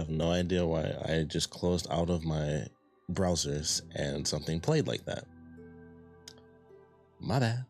have no idea why I just closed out of my browsers and something played like that. My bad.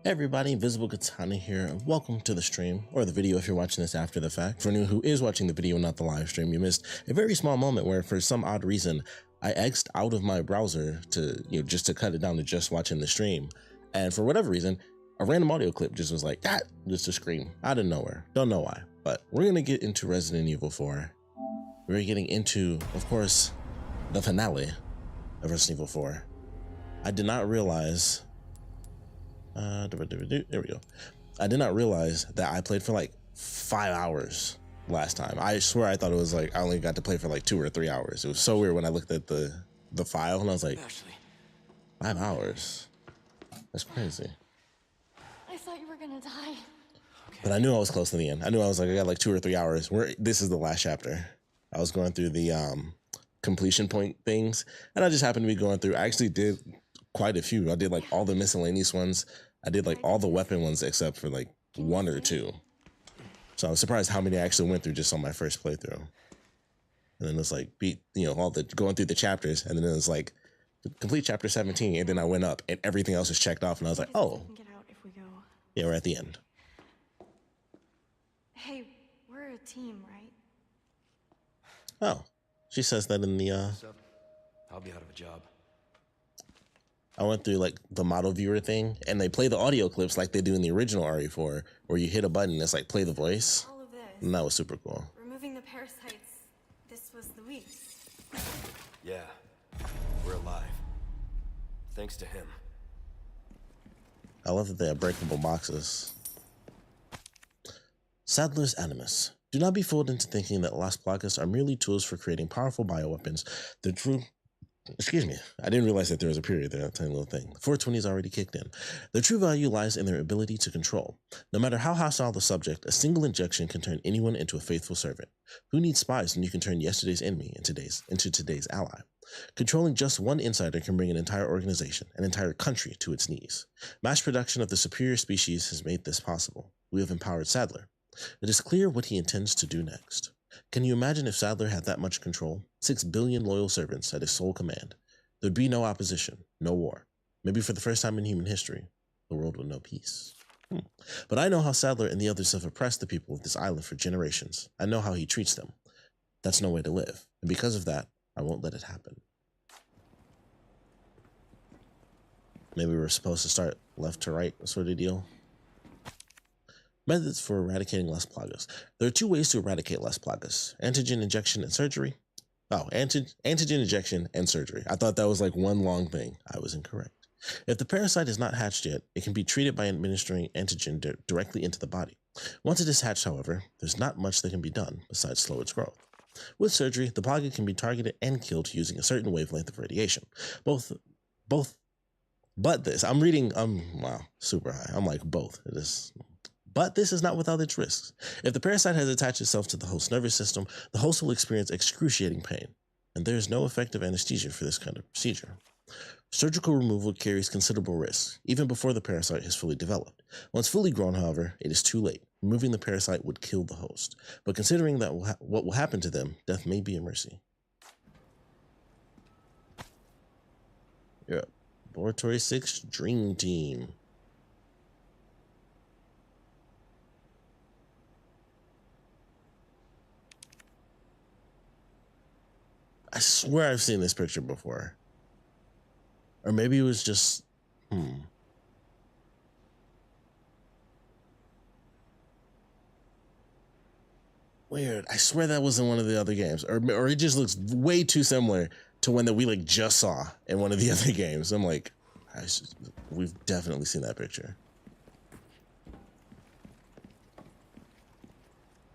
Hey everybody, Invisible Katana here, and welcome to the stream, or the video if you're watching this after the fact. For anyone who is watching the video and not the live stream, you missed a very small moment where for some odd reason, I X'd out of my browser to, just to cut it down to just watching the stream. And for whatever reason, a random audio clip just was like, just a scream out of nowhere. Don't know why, but we're gonna get into Resident Evil 4. We're getting into, of course, the finale of Resident Evil 4. I did not realize there we go. I did not realize that I played for like 5 hours last time. I swear I thought it was like I only got to play for like 2 or 3 hours. It was so weird when I looked at the file and I was like, Ashley. 5 hours? That's crazy. I thought you were gonna die. But I knew I was close to the end. I knew I was like, I got like 2 or 3 hours. This is the last chapter. I was going through the completion point things, and I just happened to be going through. I actually did quite a few. I did like all the miscellaneous ones. I did like all the weapon ones except for like 1 or 2. So I was surprised how many I actually went through just on my first playthrough. And then it's like all the going through the chapters, and then it was like complete chapter 17, and then I went up and everything else was checked off, and I was like, oh, Get out if we go. yeah, we're at the end. Hey, we're a team, right? Oh, she says that in the So, I'll be out of a job. I went through like the model viewer thing, and they play the audio clips like they do in the original RE4, where you hit a button and it's like play the voice. All of this. And that was super cool. Removing the parasites. This was the week. Yeah, we're alive. Thanks to him. I love that they have breakable boxes. Sadler's Animus. Do not be fooled into thinking that Las Plagas are merely tools for creating powerful bioweapons. The true... Excuse me, I didn't realize that there was a period there, that tiny little thing. 420 is already kicked in. Their true value lies in their ability to control. No matter how hostile the subject, a single injection can turn anyone into a faithful servant. Who needs spies when you can turn yesterday's enemy into today's ally? Controlling just one insider can bring an entire organization, an entire country to its knees. Mass production of the superior species has made this possible. We have empowered Sadler. It is clear what he intends to do next. Can you imagine if Sadler had that much control? 6 billion loyal servants at his sole command. There'd be no opposition, no war. Maybe for the first time in human history, the world would know peace. But I know how Sadler and the others have oppressed the people of this island for generations. I know how he treats them. That's no way to live. And because of that, I won't let it happen. Maybe we're supposed to start left to right sort of deal. Methods for eradicating Las Plagas. There are 2 ways to eradicate Las Plagas: antigen injection and surgery. Oh, antigen injection and surgery. I thought that was like one long thing. I was incorrect. If the parasite is not hatched yet, it can be treated by administering antigen directly into the body. Once it is hatched, however, there's not much that can be done besides slow its growth. With surgery, the Plaga can be targeted and killed using a certain wavelength of radiation. But this, I'm reading, wow, super high. I'm like both. It is... But this is not without its risks. If the parasite has attached itself to the host's nervous system, the host will experience excruciating pain, and there is no effective anesthesia for this kind of procedure. Surgical removal carries considerable risks, even before the parasite has fully developed. Once fully grown, however, it is too late. Removing the parasite would kill the host, but considering that what will happen to them, death may be a mercy. Yeah. Laboratory 6 Dream Team. I swear I've seen this picture before. Or maybe it was just... Weird. I swear that was in one of the other games. Or it just looks way too similar to one that we like just saw in one of the other games. I'm like, we've definitely seen that picture.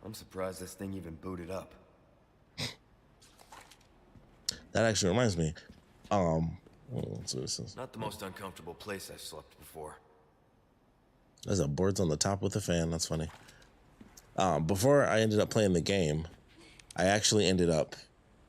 I'm surprised this thing even booted up. That actually reminds me. So this is, Not the most uncomfortable place I've slept before. there's a boards on the top with a fan. That's funny. Before I ended up playing the game, I actually ended up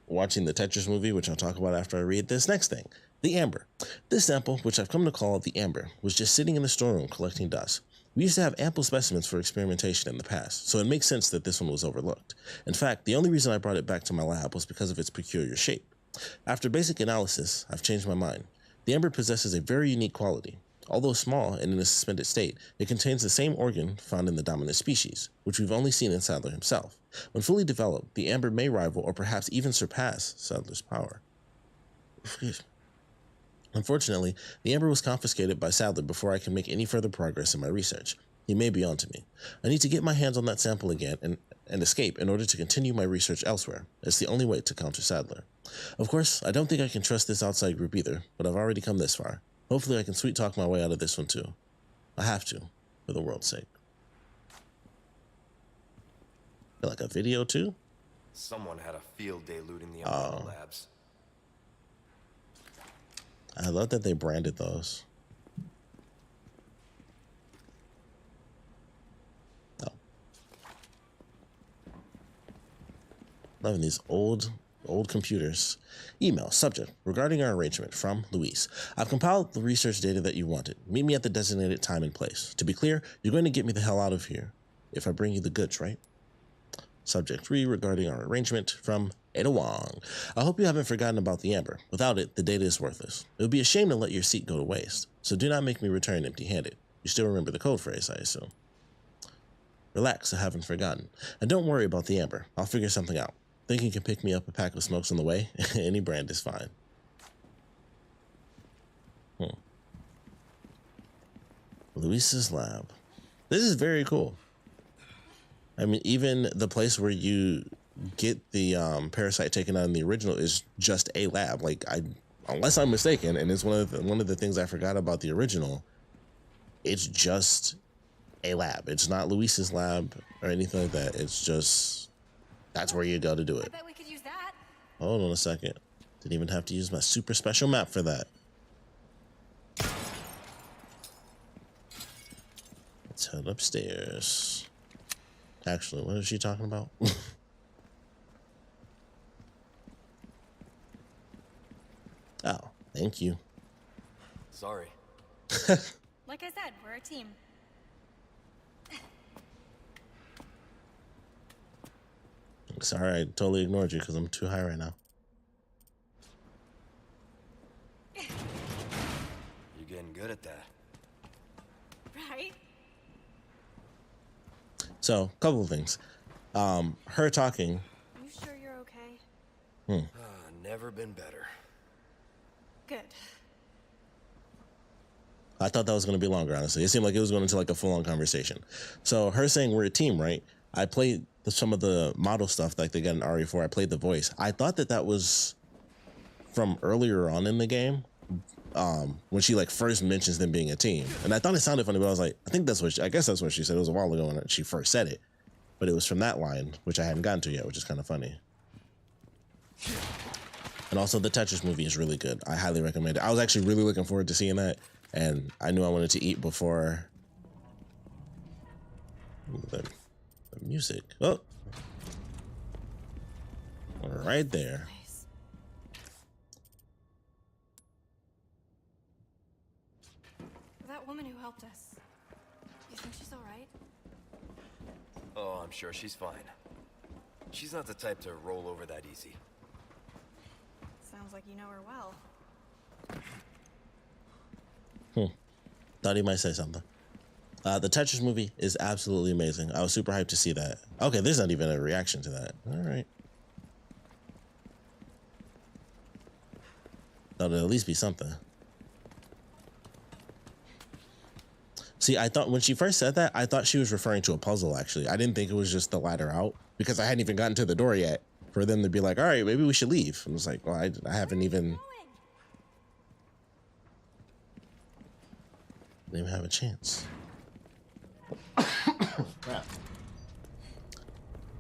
watching the Tetris movie, which I'll talk about after I read this next thing. The Amber. This sample, which I've come to call the Amber, was just sitting in the storeroom collecting dust. We used to have ample specimens for experimentation in the past, so it makes sense that this one was overlooked. In fact, the only reason I brought it back to my lab was because of its peculiar shape. After basic analysis, I've changed my mind. The Amber possesses a very unique quality. Although small and in a suspended state, it contains the same organ found in the dominant species, which we've only seen in Sadler himself. When fully developed, the Amber may rival or perhaps even surpass Sadler's power. Unfortunately, the Amber was confiscated by Sadler before I can make any further progress in my research. He may be onto me. I need to get my hands on that sample again and escape in order to continue my research elsewhere. It's the only way to counter Sadler. Of course, I don't think I can trust this outside group either, but I've already come this far. Hopefully I can sweet talk my way out of this one too. I have to, for the world's sake. Like a video too? Someone had a field day looting the Umbrella labs. I love that they branded those. Oh. Loving these old computers. Email, subject, regarding our arrangement, from Luis. I've compiled the research data that you wanted. Meet me at the designated time and place. To be clear, you're going to get me the hell out of here if I bring you the goods, right? Subject 3, regarding our arrangement, from Ada Wong. I hope you haven't forgotten about the Amber. Without it, the data is worthless. It would be a shame to let your seat go to waste, so do not make me return empty-handed. You still remember the code phrase, I assume. Relax, I haven't forgotten. And don't worry about the Amber. I'll figure something out. Think you can pick me up a pack of smokes on the way? Any brand is fine. Luis's lab. This is very cool. I mean, even the place where you get the parasite taken out in the original is just a lab. Like, unless I'm mistaken, and it's one of the things I forgot about the original. It's just a lab. It's not Luis's lab or anything like that. It's just that's where you go to do I it. bet we could use that. Hold on a second. Didn't even have to use my super special map for that. Let's head upstairs. Actually, what is she talking about? Oh, thank you. Sorry. Like I said, we're a team. Sorry, I totally ignored you because I'm too high right now. You're getting good at that. Right? So, couple of things. Her talking. You sure you're okay? Never been better. Good. I thought that was going to be longer, honestly. It seemed like it was going into like a full-on conversation. So her saying we're a team, right? I played some of the model stuff like they got in RE4. I played the voice. I thought that was from earlier on in the game, when she like first mentions them being a team. And I thought it sounded funny, but I was like, I guess that's what she said. It was a while ago when she first said it. But it was from that line, which I hadn't gotten to yet, which is kind of funny. And also the Tetris movie is really good. I highly recommend it. I was actually really looking forward to seeing that. And I knew I wanted to eat before the music. Oh, right there. Nice. That woman who helped us. You think she's all right? Oh, I'm sure she's fine. She's not the type to roll over that easy. Sounds like you know her well. Thought he might say something. The Tetris movie is absolutely amazing. I was super hyped to see that. Okay, there's not even a reaction to that. All right. Thought it'd at least be something. See, I thought when she first said that, I thought she was referring to a puzzle, actually. I didn't think it was just the ladder out because I hadn't even gotten to the door yet for them to be like, all right, maybe we should leave. And I was like, well, I haven't even... Didn't even have a chance. Crap.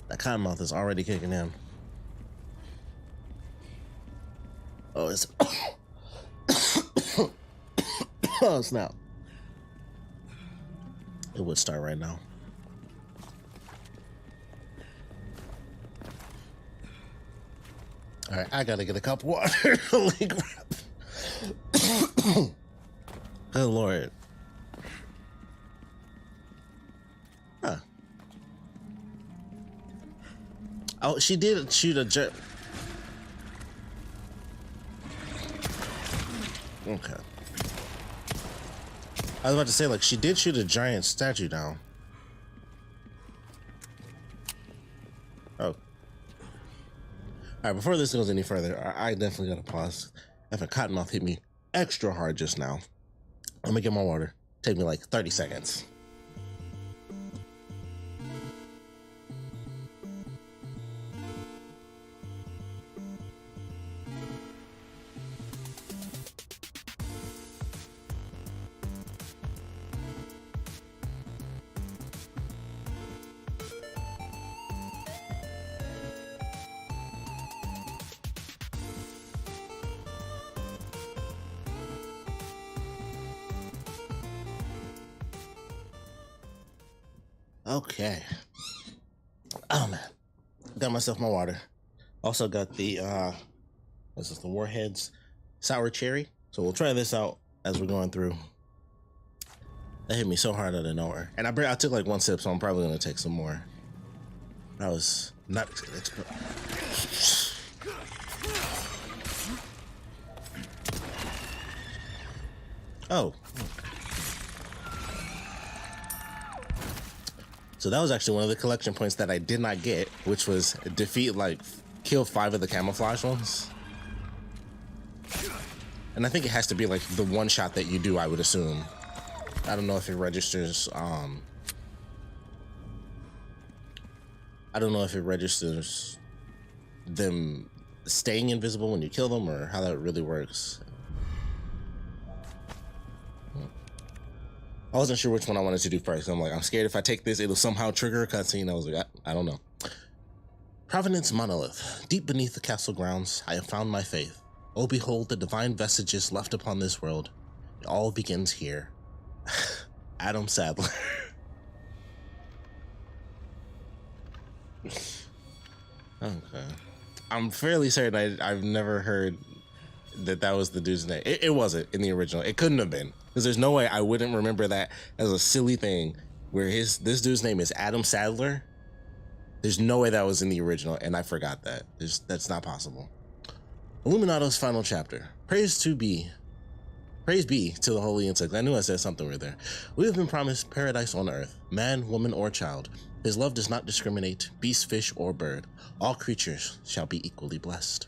That cottonmouth is already kicking in. Oh, it's Oh, snap. It would start right now. All right, I gotta get a cup of water. Holy crap. Good Lord. Huh. Oh, she did shoot a jet. Okay. I was about to say, like, she did shoot a giant statue down. Oh. Alright, before this goes any further, I definitely gotta pause. If a cottonmouth hit me extra hard just now, I'm gonna get my water. Take me like 30 seconds. Okay. Oh man. Got myself my water. Also got the this is the Warheads sour cherry. So we'll try this out as we're going through. That hit me so hard out of nowhere. And I took like one sip, so I'm probably gonna take some more. I was not Oh. So that was actually one of the collection points that I did not get, which was kill 5 of the camouflage ones. And I think it has to be like the one shot that you do, I would assume. I don't know if it registers, I don't know if it registers them staying invisible when you kill them or how that really works. I wasn't sure which one I wanted to do first. I'm like, I'm scared if I take this, it'll somehow trigger a cutscene. I was like, I don't know. Provenance Monolith. Deep beneath the castle grounds, I have found my faith. Oh, behold the divine vestiges left upon this world. It all begins here. Adam Sadler. Okay. I'm fairly certain I've never heard that was the dude's name. It wasn't in the original. It couldn't have been. Because there's no way I wouldn't remember that as a silly thing where this dude's name is Adam Sadler. There's no way that was in the original, and I forgot that. That's not possible. Illuminato's final chapter. Praise be to the holy insect. I knew I said something right there. We have been promised paradise on earth, man, woman, or child. His love does not discriminate, beast, fish, or bird. All creatures shall be equally blessed.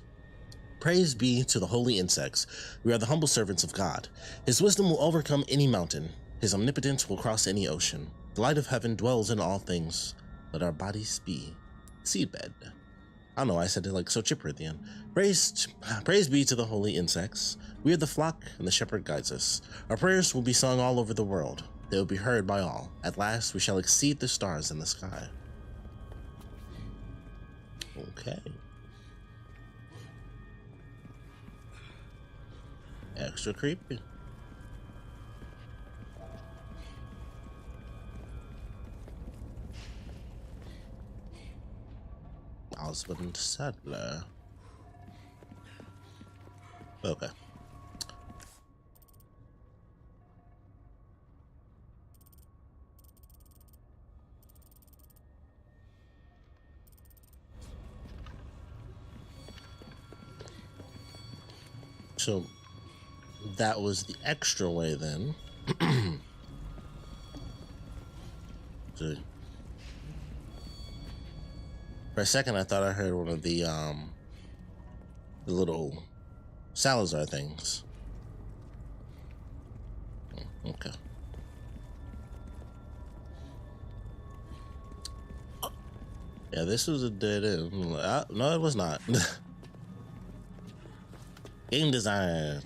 Praise be to the holy insects. We are the humble servants of God. His wisdom will overcome any mountain. His omnipotence will cross any ocean. The light of heaven dwells in all things. Let our bodies be seedbed. I don't know, I said it like so chipper at the end. Praise be to the holy insects. We are the flock, and the shepherd guides us. Our prayers will be sung all over the world. They will be heard by all. At last, we shall exceed the stars in the sky. Okay. Extra creepy. Osmond Sadler. Okay. So that was the extra way then. So, for a second I thought I heard one of the little Salazar things. Okay. Yeah, this was a dead end. No, it was not. Game design.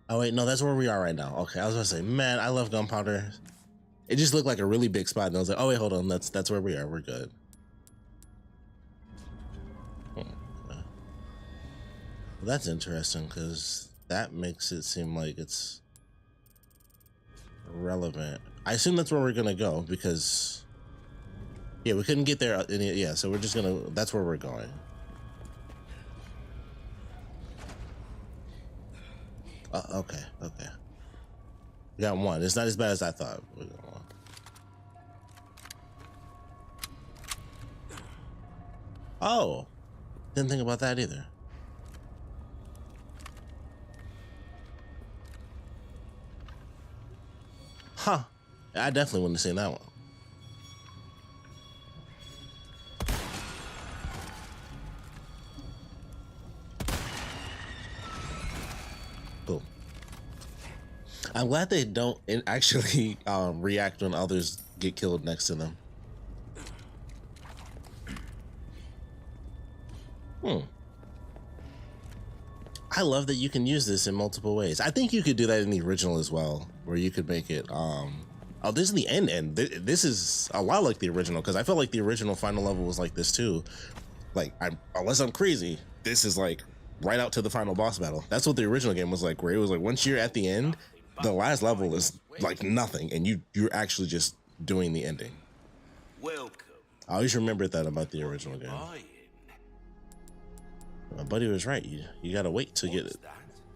Oh wait, no, that's where we are right now. Okay, I was gonna say, man, I love Gunpowder. It just looked like a really big spot, and I was like, oh wait, hold on, that's where we are. We're good. Okay. Well, that's interesting because that makes it seem like it's relevant. I assume that's where we're gonna go because yeah, we couldn't get there. Yeah, so we're just gonna. That's where we're going. Okay. We got one. It's not as bad as I thought. We got one. Oh, didn't think about that either. Huh. I definitely wouldn't have seen that one. Cool. I'm glad they don't actually react when others get killed next to them. I love that you can use this in multiple ways. I think you could do that in the original as well, where you could make it oh, this is the end. This is a lot like the original, because I felt like the original final level was like this too. Like, unless I'm crazy, this is like right out to the final boss battle. That's what the original game was like, where it was like once you're at the end, the last level is like nothing, and you're actually just doing the ending. Welcome. I always remembered that about the original game. My buddy was right. You gotta wait to get it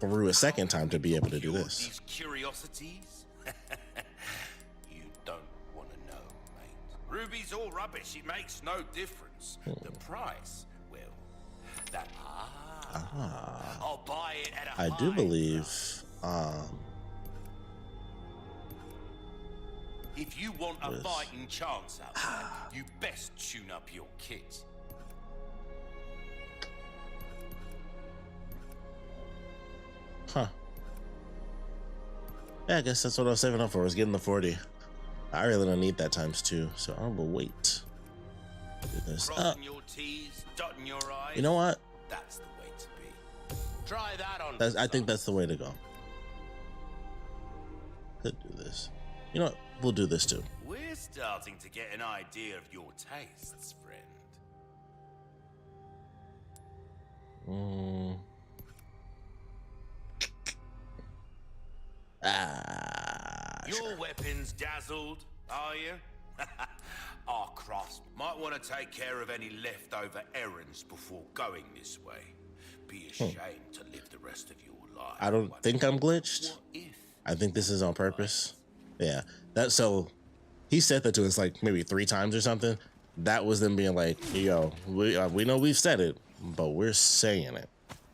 through a second time to be able to do this. These curiosities? You don't want to know, mate. Ruby's all rubbish. It makes no difference. The price, well, that. I'll buy it at a I do high believe. price. If you want a Yes. fighting chance out there, you best tune up your kit. Huh. Yeah, I guess that's what I was saving up for, was getting the 40. I really don't need that times 2, so I will wait. Do this. Crossing your T's, dotting your I's. You know what? That's the way to be. Try that on. I think that's the way to go. Could do this. You know what? We'll do this too. We're starting to get an idea of your tastes, friend. Your Sure. weapons dazzled, are you? Our craftsmen might want to take care of any leftover errands before going this way. Be ashamed to live the rest of your life. I don't think I'm glitched. What if? I think this is on purpose. Yeah. So he said that to us like maybe 3 times or something. That was them being like, yo, we know we've said it, but we're saying it.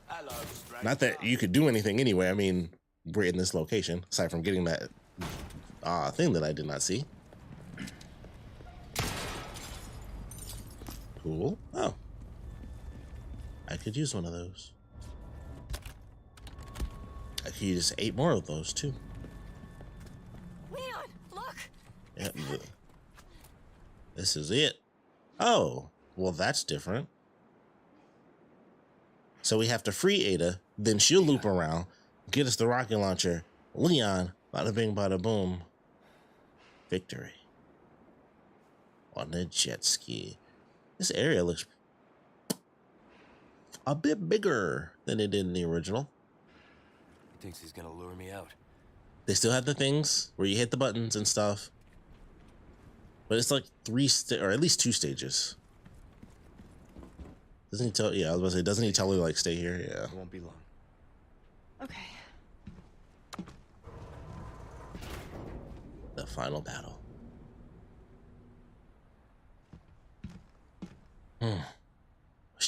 Hello, stranger. Not that you could do anything anyway. I mean, we're in this location, aside from getting that thing that I did not see. Cool. Oh. I could use one of those. I could use 8 more of those too. Leon, look! Yeah, this is it. Oh, well, that's different. So we have to free Ada, then she'll loop around, get us the rocket launcher. Leon, bada bing, bada boom. Victory. On the jet ski. This area looks a bit bigger than it did in the original. Thinks he's gonna lure me out. They still have the things where you hit the buttons and stuff. But it's like 3 or at least 2 stages. Doesn't he tell? Yeah, I was about to say, doesn't he tell her like stay here? Yeah. It won't be long. Okay. The final battle.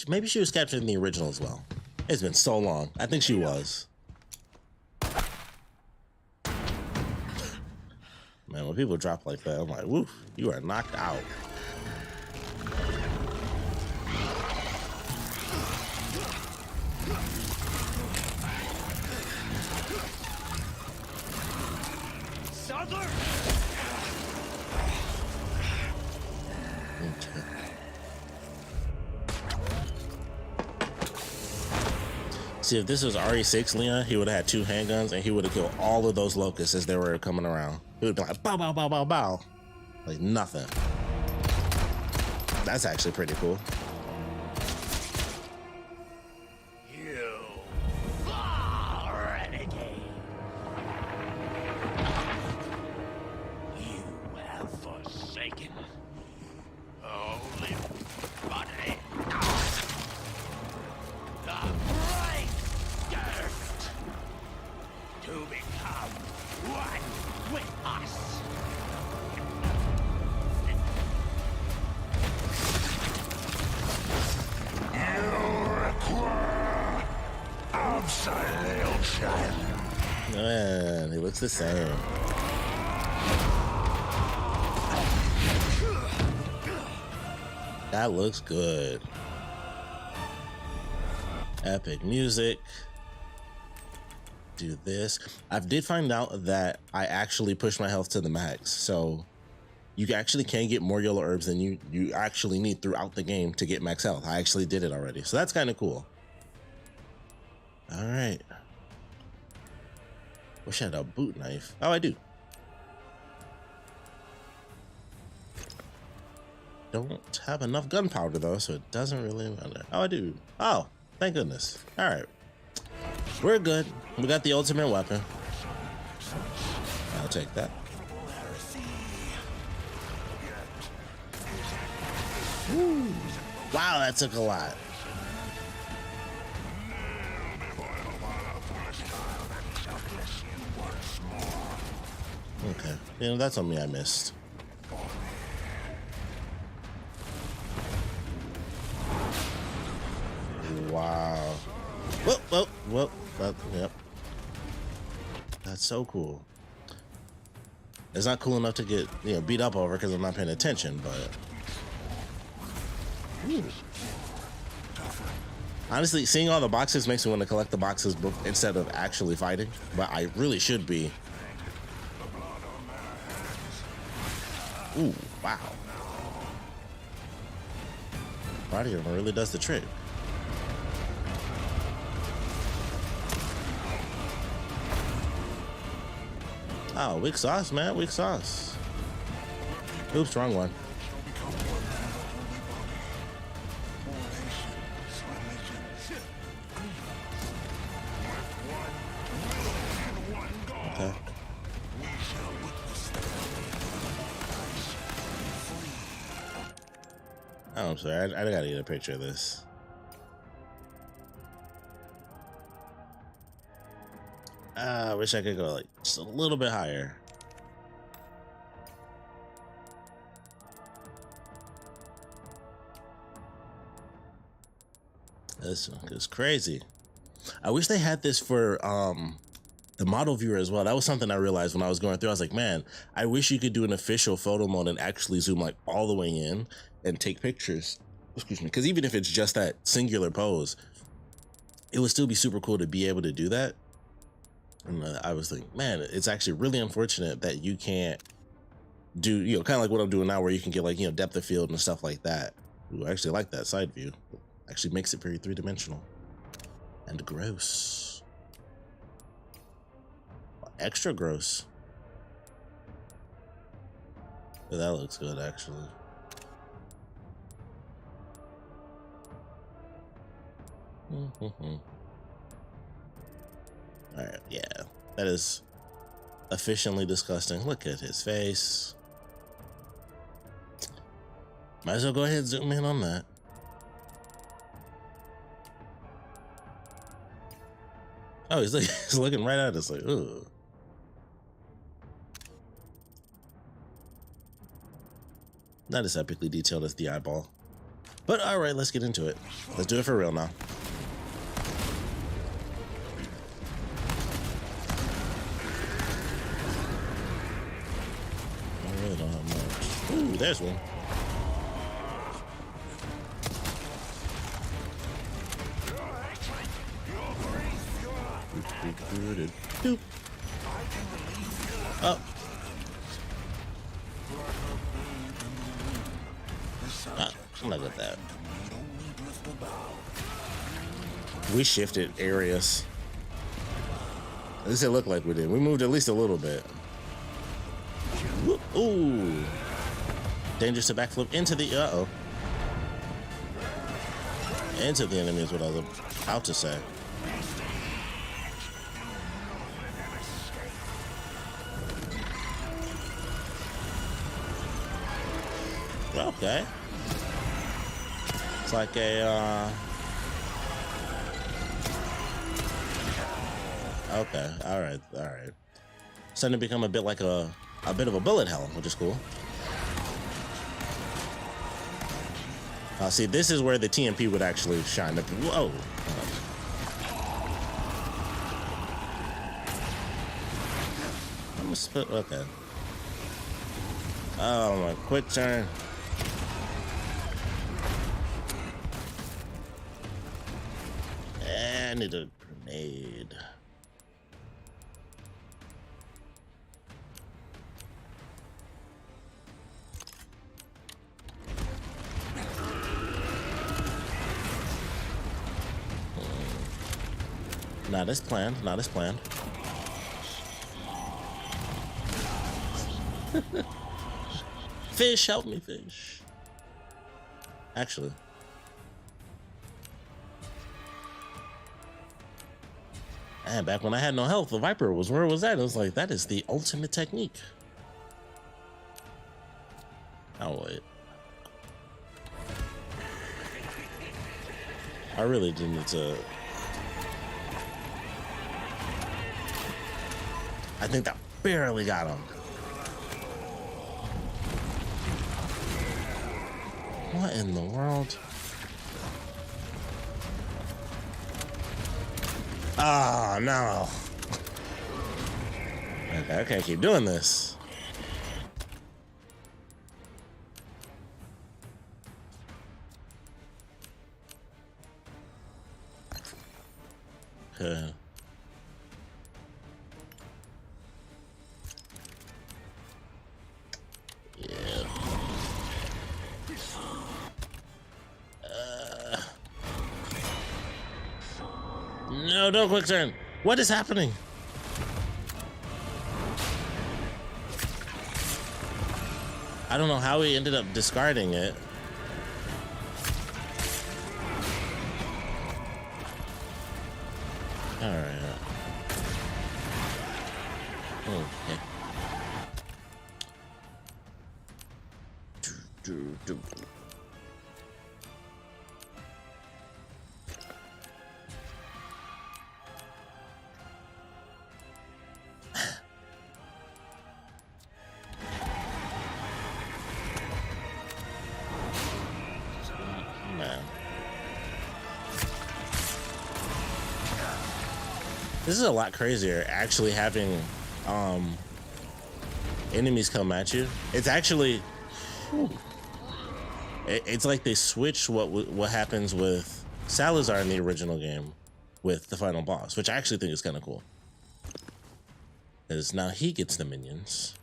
Maybe she was captured in the original as well. It's been so long. I think she was. Man, when people drop like that, I'm like, woof, you are knocked out. Sadler! See, if this was RE6 Leon, he would have had 2 handguns and he would have killed all of those locusts as they were coming around. He would be like, bow, bow, bow, bow, bow. Like nothing. That's actually pretty cool. You far renegade. You have forsaken only body. The bright gift to become one with us. Absolution. Man, he looks the same. That looks good. Epic music. Do this. I did find out that I actually pushed my health to the max, so you actually can get more yellow herbs than you actually need throughout the game to get max health. I actually did it already, so that's kind of cool. All right. Wish I had a boot knife. Oh, I do. Don't have enough gunpowder though, so it doesn't really matter. Oh, I do. Oh, thank goodness. All right. We're good. We got the ultimate weapon. I'll take that. Woo. Wow, that took a lot. Okay, you know, that's on me, I missed. Wow. Whoa. Yep. That's so cool. It's not cool enough to get, you know, beat up over because I'm not paying attention, but... Ooh. Honestly, seeing all the boxes makes me want to collect the boxes instead of actually fighting, but I really should be. Ooh, wow. Body armor really does the trick. Oh, weak sauce, man, weak sauce. Oops, wrong one. Okay. Oh, I'm sorry. I gotta get a picture of this. I wish I could go like just a little bit higher. This one is crazy. I wish they had this for the model viewer as well. That was something I realized when I was going through. I was like, man, I wish you could do an official photo mode and actually zoom like all the way in and take pictures. Excuse me. Because even if it's just that singular pose, it would still be super cool to be able to do that. And I was thinking, man, it's actually really unfortunate that you can't do, you know, kind of like what I'm doing now, where you can get like, you know, depth of field and stuff like that. Ooh, I actually like that side view. Actually makes it very three-dimensional and gross. Extra gross. But that looks good, actually. All right, yeah, that is efficiently disgusting. Look at his face. Might as well go ahead and zoom in on that. Oh, he's looking right at us like, ooh. Not as epically detailed as the eyeball. But all right, let's get into it. Let's do it for real now. I really don't have much. Ooh, there's one. Doop. Oh. I'm not with that. We shifted areas. At least it looked like we did. We moved at least a little bit. Ooh. Dangerous to backflip into the, uh-oh. Into the enemy is what I was about to say. Okay. It's like a, okay, all right. Starting to become a bit like a bit of a bullet hell, which is cool. See, this is where the TMP would actually shine up. Whoa. I'm gonna split, okay. Oh, my quick turn. I need a grenade. Not as planned, not as planned. Fish, help me, fish. Actually. And back when I had no health, the Viper was where it was at. It was like, that is the ultimate technique. Oh, wait. I really do need to... I think that barely got him. What in the world? Oh, no. Okay, I can't keep doing this. No, don't quick turn. What is happening? I don't know how he ended up discarding it. All right. Okay. This is a lot crazier, actually having enemies come at you. It's actually, it's like they switched what happens with Salazar in the original game with the final boss, which I actually think is kind of cool. Because now he gets the minions.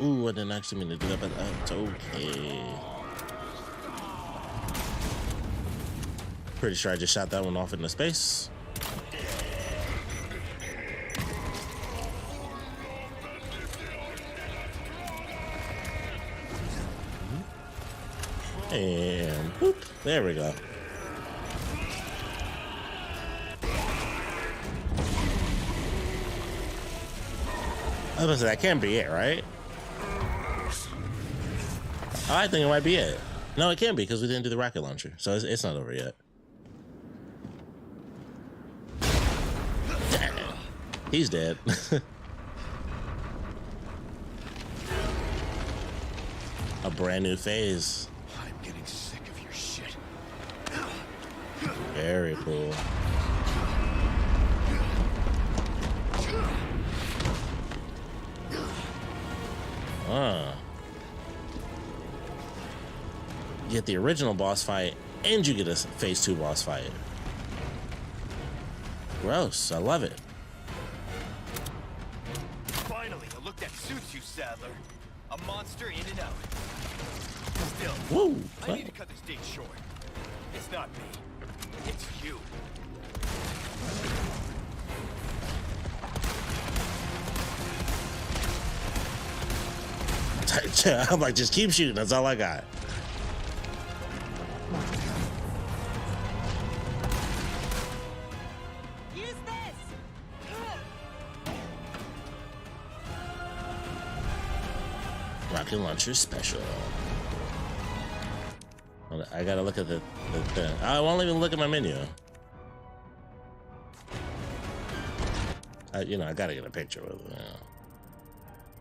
Ooh, I didn't actually mean to do that, but it's okay. Pretty sure I just shot that one off into space. And boop, there we go. I was gonna say, that can't be it, right? Oh, I think it might be it. No, it can't be because we didn't do the rocket launcher, so it's not over yet. He's dead. A brand new phase. I'm getting sick of your shit. Very cool. You get the original boss fight, and you get a phase 2 boss fight. Gross. I love it. Finally, a look that suits you, Sadler. A monster in and out. Still, Woo! I need to cut this date short. It's not me. It's you. I'm like, just keep shooting. That's all I got. Use this! Rocket launcher special. I gotta look at the thing. I won't even look at my menu. I gotta get a picture with it.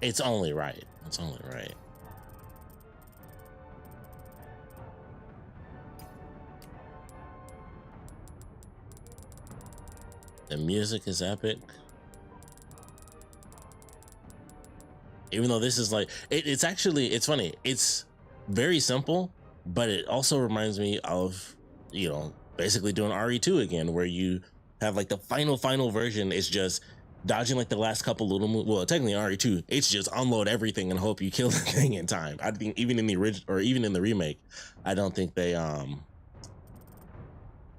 It's only right. It's only right. The music is epic. Even though this is like, it's actually, it's funny. It's very simple, but it also reminds me of, basically doing RE2 again, where you have like the final version is just dodging like the last couple little moves. Well, technically RE2, it's just unload everything and hope you kill the thing in time. I think even in the original or even in the remake, I don't think they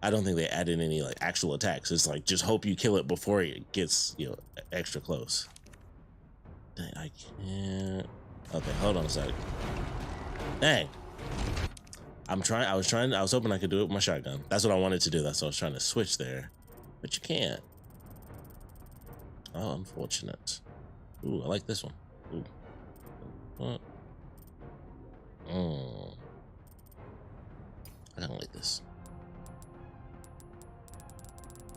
added any like actual attacks. It's like just hope you kill it before it gets extra close. Dang, I can't. Okay, hold on a sec. Dang. I was hoping I could do it with my shotgun. That's what I wanted to do. That's what I was trying to switch there, but you can't. Oh, unfortunate. Ooh, I like this one. Ooh. What? I don't like this.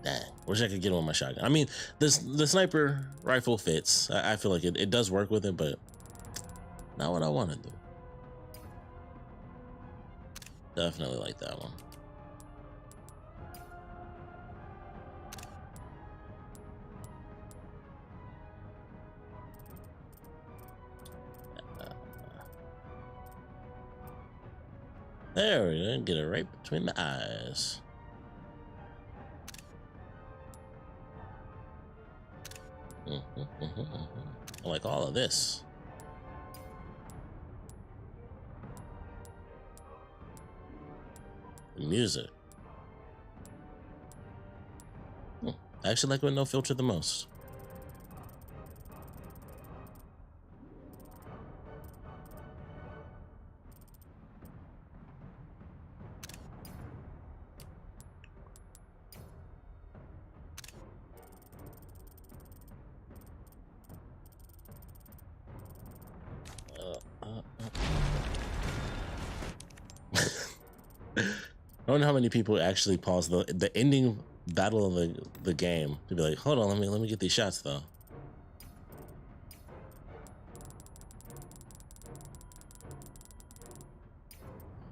Dang, wish I could get on my shotgun. I mean, the sniper rifle fits. I feel like it does work with it, but not what I want to do. Definitely like that one. There we go. Get it right between the eyes. I like all of this. The music. I actually like with no filter the most. I don't know how many people actually pause the ending battle of the game to be like, hold on, let me get these shots though.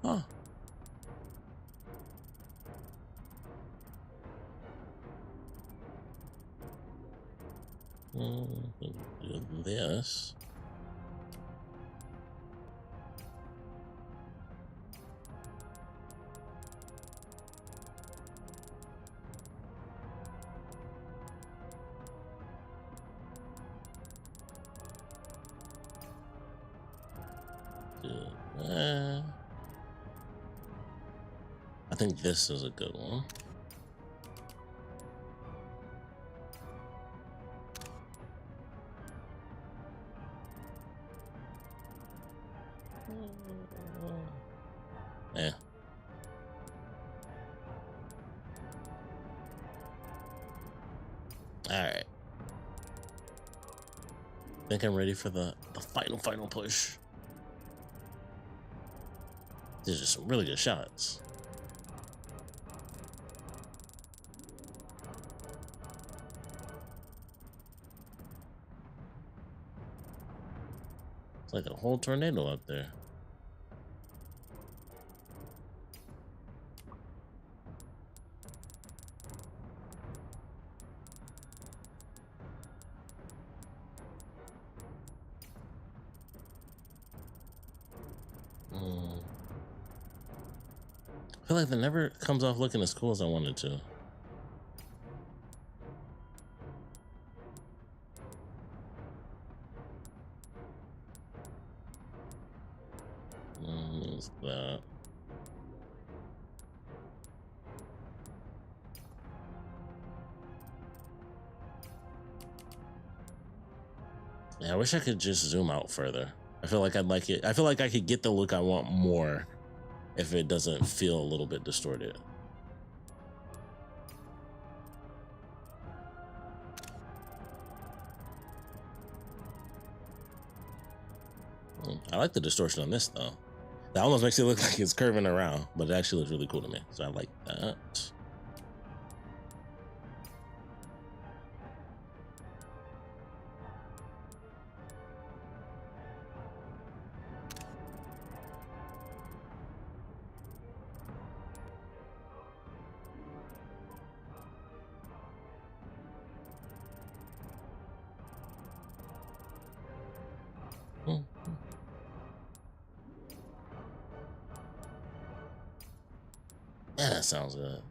Huh. This. I think this is a good one. Yeah. All right. Think I'm ready for the final push. These are some really good shots. It's like a whole tornado up there. I feel like that never comes off looking as cool as I wanted to. What's that? Yeah, I wish I could just zoom out further. I feel like I'd like it. I feel like I could get the look I want more if it doesn't feel a little bit distorted. I like the distortion on this though. That almost makes it look like it's curving around, but it actually looks really cool to me. So I like that. Yeah, that sounds good.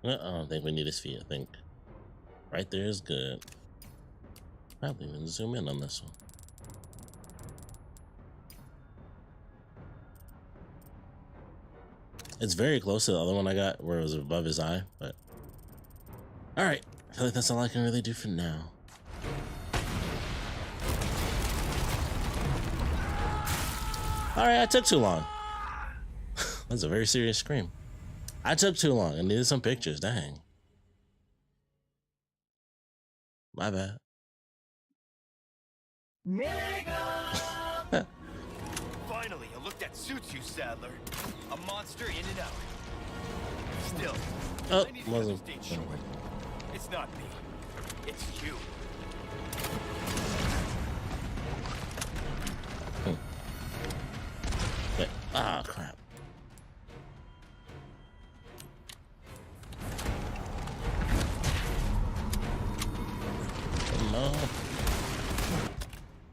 I don't think we need his feet. I think right there is good. Probably even zoom in on this one. It's very close to the other one I got where it was above his eye, but all right. I feel like that's all I can really do for now. All right, I took too long. That's a very serious scream. I took too long. I needed some pictures. Dang. My bad. Finally, a look that suits you, Sadler. A monster in and out. Still, Oh, I need to wasn't. stay short. It's not me. It's you. Ah, crap. No.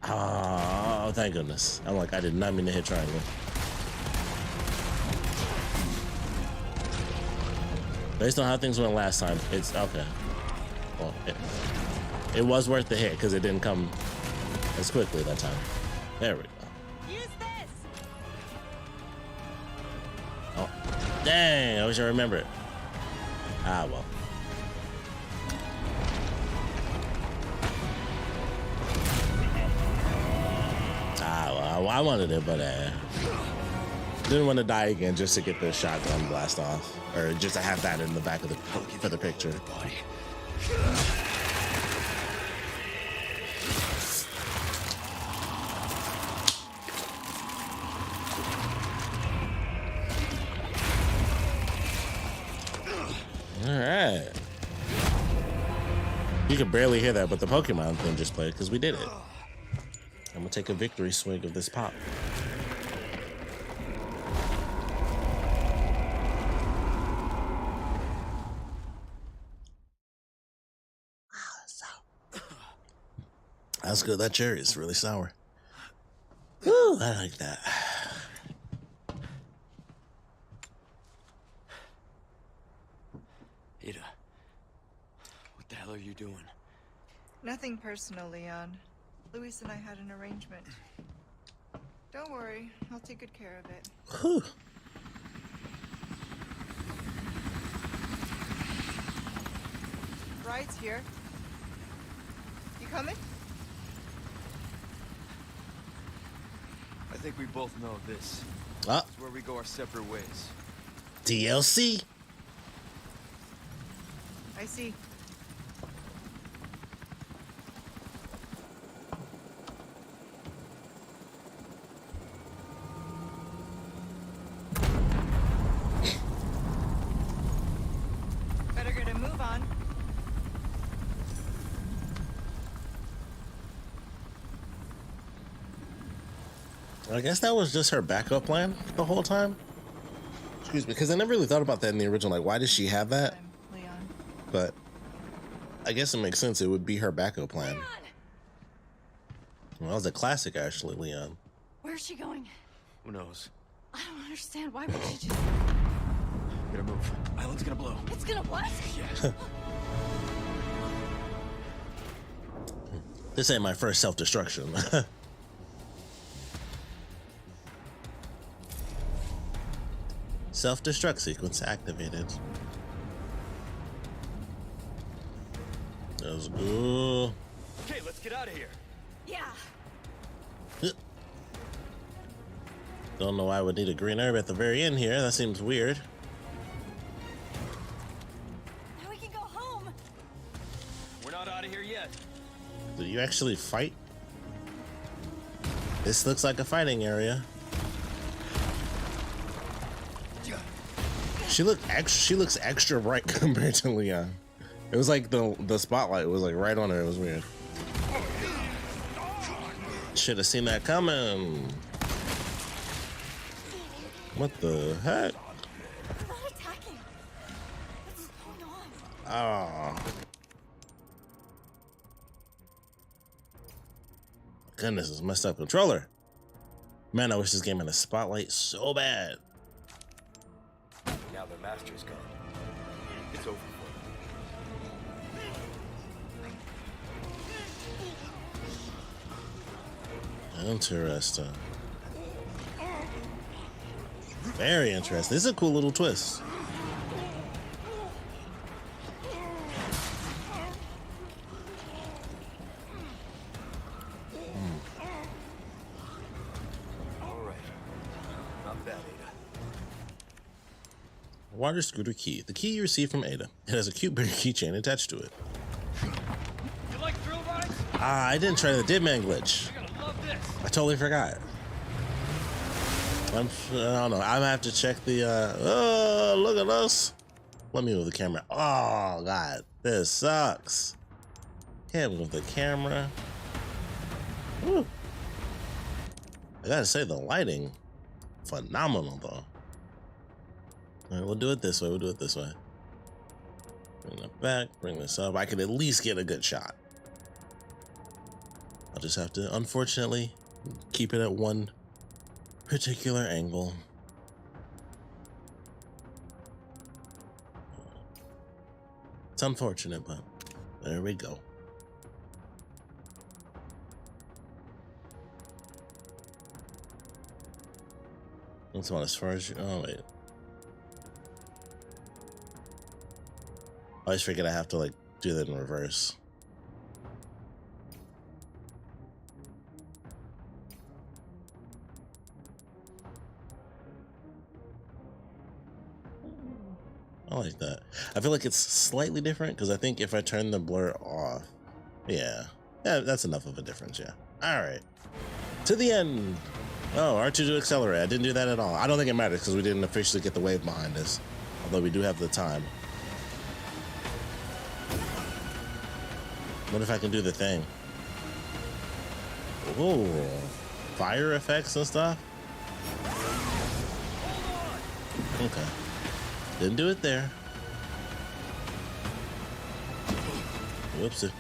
Oh, thank goodness. I'm like, I did not mean to hit triangle. Based on how things went last time, it's okay. Well, it was worth the hit because it didn't come as quickly that time. There we go. Use this. Oh, dang, I wish I remembered. Ah, well. Ah, well, I wanted it, but didn't want to die again just to get the shotgun blast off. Or just to have that in the back of the, for the picture. Alright. You could barely hear that, but the Pokemon thing just played because we did it. I'm gonna take a victory swig of this pop. That's good. That cherry is really sour. Woo, I like that. Ada, what the hell are you doing? Nothing personal, Leon. Luis and I had an arrangement. Don't worry, I'll take good care of it. Whew. Ride's here. You coming? I think we both know this. Ah, It's where we go our separate ways. DLC. I see. Better get a move on. I guess that was just her backup plan the whole time. Excuse me, because I never really thought about that in the original. Like, why does she have that? Leon. But I guess it makes sense. It would be her backup plan. Leon! Well, that was a classic, actually, Leon. Where's she going? Who knows? I don't understand. Why would she just... Gotta move. Island's gonna blow. It's gonna what? Yeah. This ain't my first self-destruction. Self-destruct sequence activated. Let's go. Okay, let's get out of here. Yeah. Don't know why I would need a green herb at the very end here. That seems weird. Now we can go home. We're not out of here yet. Do you actually fight? This looks like a fighting area. She looks extra bright compared to Leon. It was like the spotlight was like right on her. It was weird. Should have seen that coming. What the heck? They're not attacking. What's going on? Oh. Goodness, it's messed up controller. Man, I wish this game had a spotlight so bad. Now their master's gone. It's over for them. Interesting. Very interesting. This is a cool little twist. All right. Not bad, Ada. Water scooter key. The key you received from Ada. It has a cute berry keychain attached to it. You like thrill rides? Ah, I didn't try the Deadman glitch. You're gonna love this. I totally forgot. I don't know. I'm gonna have to check the. Oh, look at us. Let me move the camera. Oh God, this sucks. Can't move the camera. Woo. I gotta say the lighting, phenomenal though. All right, we'll do it this way. Bring that back. Bring this up. I can at least get a good shot. I'll just have to, unfortunately, keep it at one particular angle. It's unfortunate, but there we go. That's about as far as you. Oh wait. I always forget I have to like do that in reverse. I like that. I feel like it's slightly different because I think if I turn the blur off, yeah, that's enough of a difference. Yeah. All right, to the end. Oh, R2 to accelerate. I didn't do that at all. I don't think it matters because we didn't officially get the wave behind us, although we do have the time. What if I can do the thing? Oh, fire effects and stuff. Okay. Didn't do it there. Whoopsie.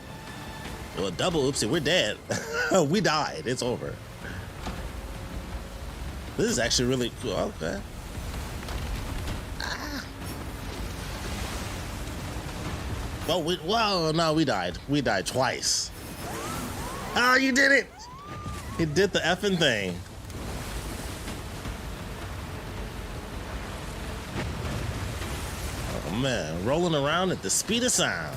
Well, double oopsie. We're dead. We died. It's over. This is actually really cool. Okay. Ah. Well, no, we died. We died twice. Oh, you did it. He did the effing thing. Oh man, rolling around at the speed of sound.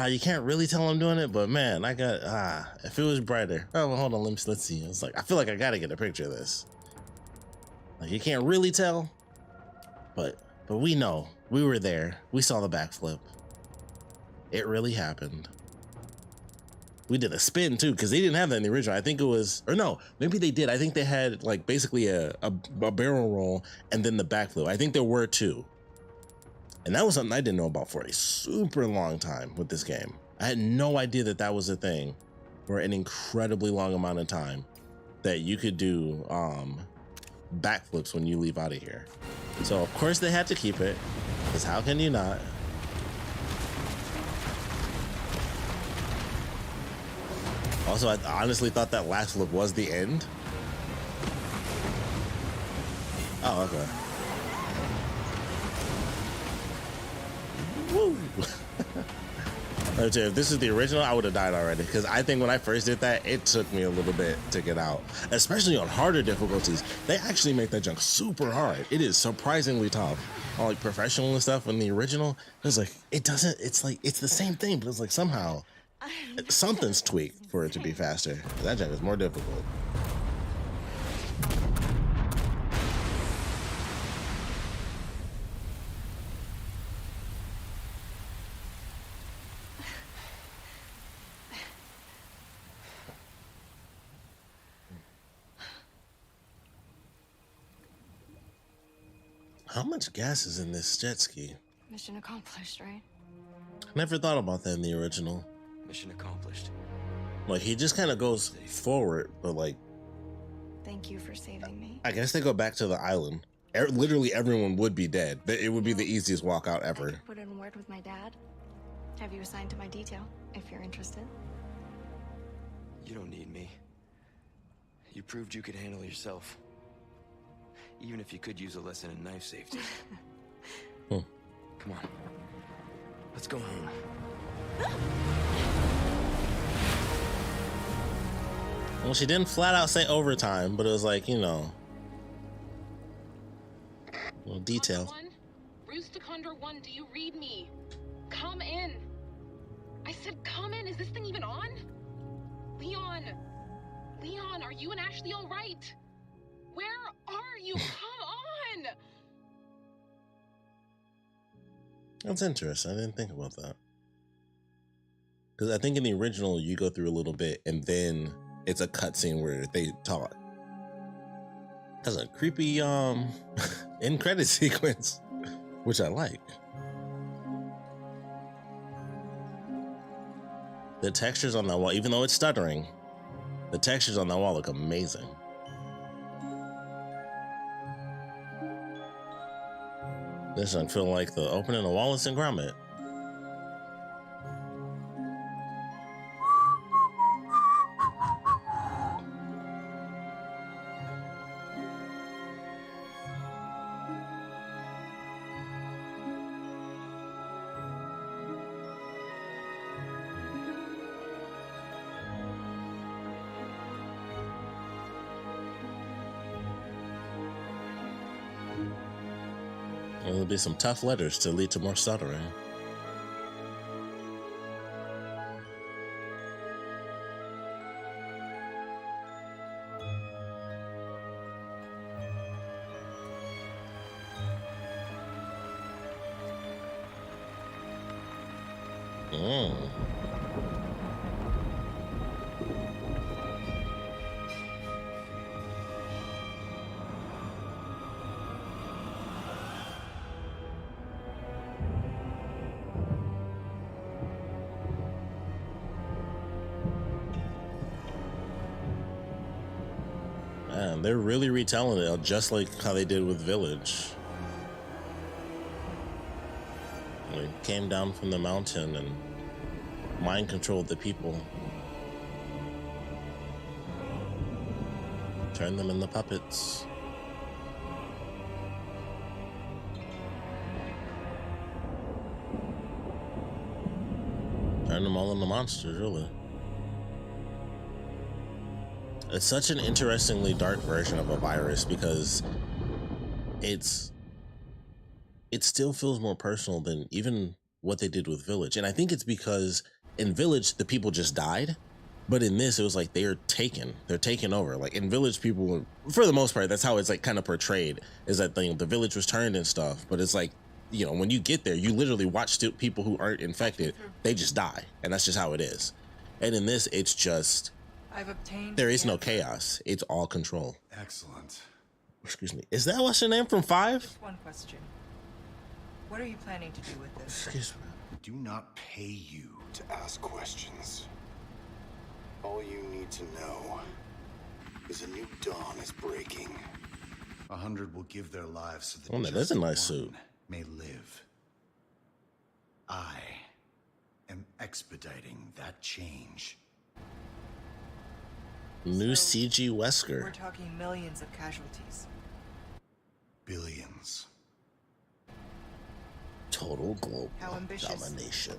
You can't really tell I'm doing it, but man, I got if it was brighter. Oh, well, hold on, let's see. It's like I feel like I gotta get a picture of this. Like you can't really tell, but we know. We were there. We saw the backflip. It really happened. We did a spin too, because they didn't have that in the original. I think it was, or no, maybe they did. I think they had like basically a barrel roll and then the backflip. I think there were two. And that was something I didn't know about for a super long time with this game. I had no idea that that was a thing for an incredibly long amount of time, that you could do backflips when you leave out of here. So of course they had to keep it, because how can you not? Also, I honestly thought that last flip was the end. Oh, okay. Woo! If this is the original, I would have died already. Because I think when I first did that, it took me a little bit to get out. Especially on harder difficulties. They actually make that junk super hard. It is surprisingly tough. On like professional and stuff, in the original, it's like, it doesn't, it's like, it's the same thing, but it's like somehow something's tweaked for it to be faster. That junk is more difficult. How much gas is in this jet ski? Mission accomplished, right? Never thought about that in the original. Mission accomplished. Like, he just kind of goes forward, but like, Thank you for saving me. I guess they go back to the island. Literally everyone would be dead. It would be the easiest walkout I ever. could put in a word with my dad. Have you assigned to my detail, if you're interested? You don't need me. You proved you could handle yourself. Even if you could use a lesson in knife safety. Hmm. Come on. Let's go home. Well, she didn't flat out say overtime, but it was like, you know, a little detail. Condor 1? Rooster Condor 1, do you read me? Come in. I said come in. Is this thing even on? Leon. Leon, are you and Ashley all right? Where are you? Come on. That's interesting. I didn't think about that. Because I think in the original, you go through a little bit and then it's a cutscene where they talk. That's a creepy end credit sequence, which I like. The textures on that wall, even though it's stuttering, the textures on that wall look amazing. This doesn't feel like the opening of Wallace and Gromit. There'll be some tough letters to lead to more stuttering. Man, they're really retelling it just like how they did with Village. They came down from the mountain and mind controlled the people. Turned them into puppets. Turned them all into monsters, really. It's such an interestingly dark version of a virus because it still feels more personal than even what they did with Village. And I think it's because in Village, the people just died. But in this, it was like they're taken over. Like in Village, people were, for the most part, that's how it's like kind of portrayed, is that the village was turned and stuff. But it's like, you know, when you get there, you literally watch people who aren't infected, they just die. And that's just how it is. And in this, it's just, I've obtained. there is no chaos. It's all control. Excellent. Excuse me. Is that what's your name from 5? Just one question. What are you planning to do with this? Excuse me. We do not pay you to ask questions. All you need to know is a new dawn is breaking. 100 will give their lives so that Oh, that is a nice one suit. may live. I am expediting that change. New So, CG We're Wesker. talking millions of casualties. Billions. Total global How ambitious? domination.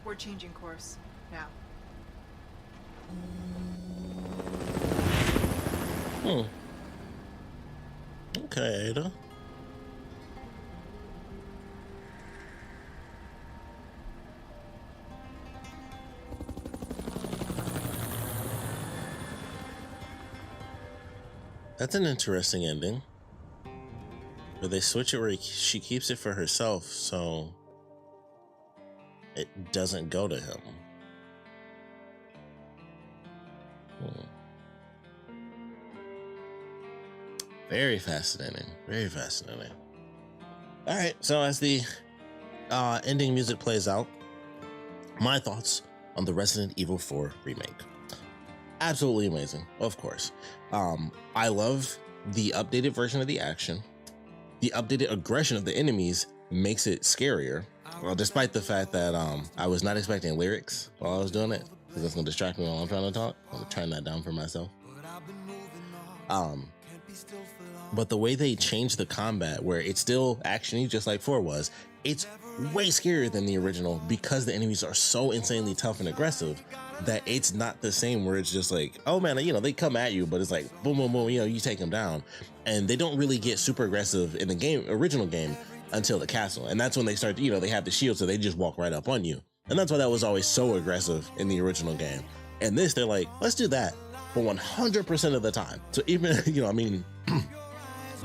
We're changing course now. Okay, Ada. That's an interesting ending. Where they switch it where she keeps it for herself, so it doesn't go to him. Very fascinating. Very fascinating. All right, so as the ending music plays out, my thoughts on the Resident Evil 4 remake. Absolutely amazing, of course. I love the updated version of the action. The updated aggression of the enemies makes it scarier. Well, despite the fact that I was not expecting lyrics while I was doing it, because that's gonna distract me while I'm trying to talk. I'm gonna turn that down for myself. But the way they changed the combat, where it's still actiony just like 4 was, it's way scarier than the original because the enemies are so insanely tough and aggressive that it's not the same where it's just like, oh man, you know, they come at you, but it's like boom, boom, boom, you know, you take them down. And they don't really get super aggressive in the original game until the castle. And that's when they start, you know, they have the shield, so they just walk right up on you. And that's why that was always so aggressive in the original game. And this, they're like, let's do that for 100% of the time. So even, you know, I mean,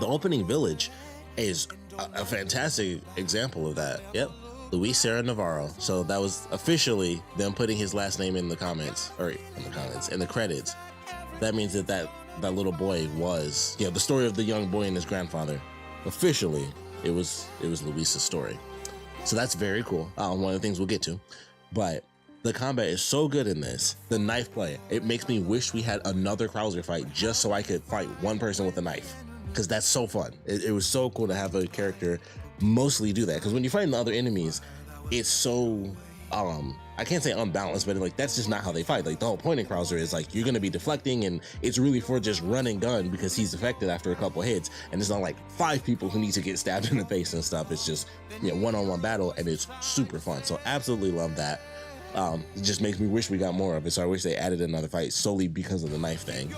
the opening village is a fantastic example of that. Yep. Luis Serra Navarro. So that was officially them putting his last name in the comments, or in the credits. That means that little boy was, you know, the story of the young boy and his grandfather. Officially, it was Luis's story. So that's very cool. One of the things we'll get to. But the combat is so good in this. The knife play, it makes me wish we had another Krauser fight just so I could fight one person with a knife. Because that's so fun. It was so cool to have a character mostly do that. Because when you're fighting the other enemies, it's so, I can't say unbalanced, but like that's just not how they fight. Like the whole point in Krauser is like you're going to be deflecting, and it's really for just run and gun because he's affected after a couple hits. And it's not like 5 people who need to get stabbed in the face and stuff. It's just, you know, one-on-one battle, and it's super fun. So absolutely love that. It just makes me wish we got more of it. So I wish they added another fight solely because of the knife thing.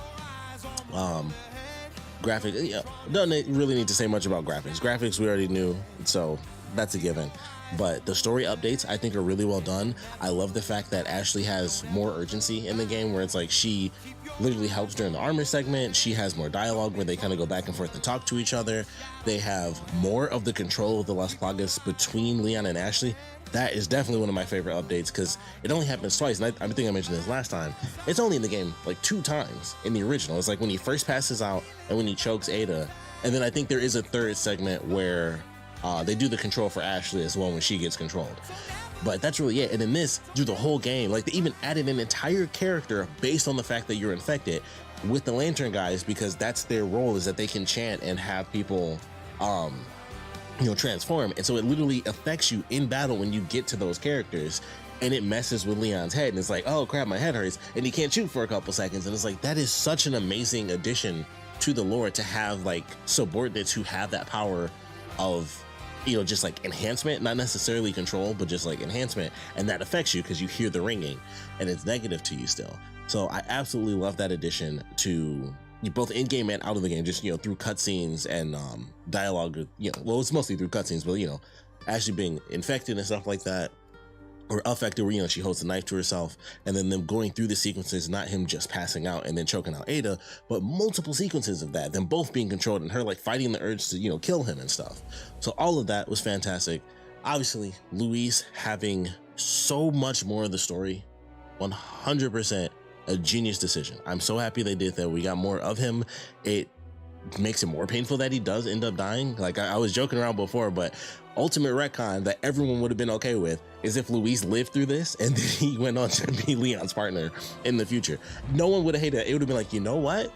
Graphic, yeah, don't really need to say much about graphics. Graphics we already knew, so that's a given. But the story updates I think are really well done. I love the fact that Ashley has more urgency in the game, where it's like she literally helps during the armor segment. She has more dialogue where they kind of go back and forth and talk to each other. They have more of the control of the Las Plagas between Leon and Ashley. That is definitely one of my favorite updates because it only happens twice. And I think I mentioned this last time. It's only in the game like 2 times in the original. It's like when he first passes out and when he chokes Ada. And then I think there is a third segment where they do the control for Ashley as well when she gets controlled. But that's really it. And in this, through the whole game, like they even added an entire character based on the fact that you're infected with the Lantern guys, because that's their role, is that they can chant and have people you know, transform. And so it literally affects you in battle when you get to those characters, and it messes with Leon's head, and it's like, oh crap, my head hurts, and he can't shoot for a couple seconds. And it's like, that is such an amazing addition to the lore, to have like subordinates who have that power of, you know, just like enhancement, not necessarily control, but just like enhancement, and that affects you because you hear the ringing and it's negative to you still. So I absolutely love that addition to both in-game and out of the game, just, you know, through cutscenes and dialogue, you know, well, it's mostly through cutscenes, but, you know, actually being infected and stuff like that, or affected, where, you know, she holds the knife to herself, and then them going through the sequences, not him just passing out and then choking out Ada, but multiple sequences of that, them both being controlled, and her like fighting the urge to, you know, kill him and stuff. So all of that was fantastic. Obviously, Luis having so much more of the story, 100% a genius decision. I'm so happy they did that. We got more of him. It makes it more painful that he does end up dying. Like I was joking around before, but ultimate retcon that everyone would have been okay with is if Luis lived through this and then he went on to be Leon's partner in the future. No one would have hated it. It would have been like, you know what?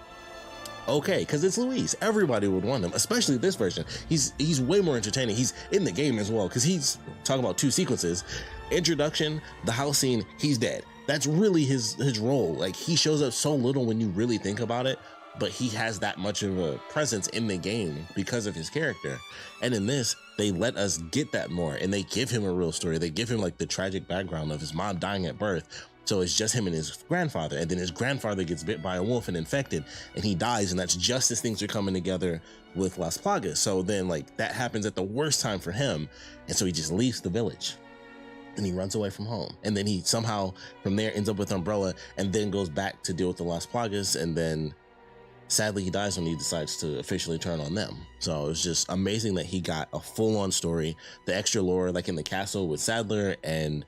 Okay, because it's Luis. Everybody would want him, especially this version. He's way more entertaining. He's in the game as well, because he's talking about 2 sequences. Introduction, the house scene, he's dead. That's really his role. Like, he shows up so little when you really think about it, but he has that much of a presence in the game because of his character. And in this, they let us get that more, and they give him a real story. They give him like the tragic background of his mom dying at birth. So it's just him and his grandfather, and then his grandfather gets bit by a wolf and infected, and he dies, and that's just as things are coming together with Las Plagas. So then like that happens at the worst time for him, and so he just leaves the village and he runs away from home, and then he somehow from there ends up with Umbrella, and then goes back to deal with the Las Plagas, and then sadly he dies when he decides to officially turn on them. So it's just amazing that he got a full-on story, the extra lore like in the castle with Sadler and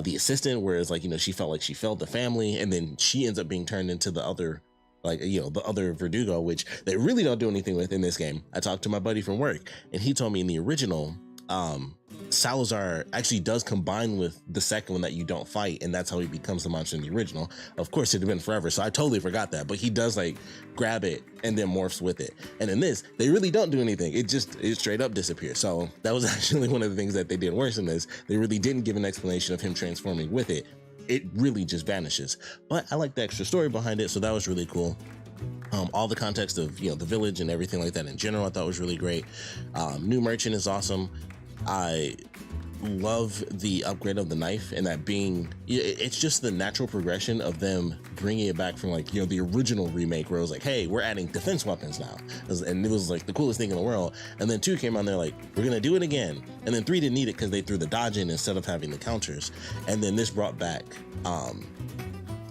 the assistant, whereas like, you know, she felt like she failed the family, and then she ends up being turned into the other, like, you know, the other Verdugo, which they really don't do anything with in this game. I talked to my buddy from work, and he told me in the original, Salazar actually does combine with the second one that you don't fight, and that's how he becomes the monster in the original. Of course, it had been forever, so I totally forgot that, but he does like grab it and then morphs with it. And in this, they really don't do anything. It straight up disappears. So that was actually one of the things that they did worse in this. They really didn't give an explanation of him transforming with it. It really just vanishes. But I like the extra story behind it, so that was really cool. All the context of, you know, the village and everything like that in general, I thought was really great. New merchant is awesome. I love the upgrade of the knife, and that being, it's just the natural progression of them bringing it back from like, you know, the original remake where it was like, hey, we're adding defense weapons now, and it was like the coolest thing in the world. And then 2 came on there like, we're gonna do it again, and then 3 didn't need it because they threw the dodge in instead of having the counters. And then this brought back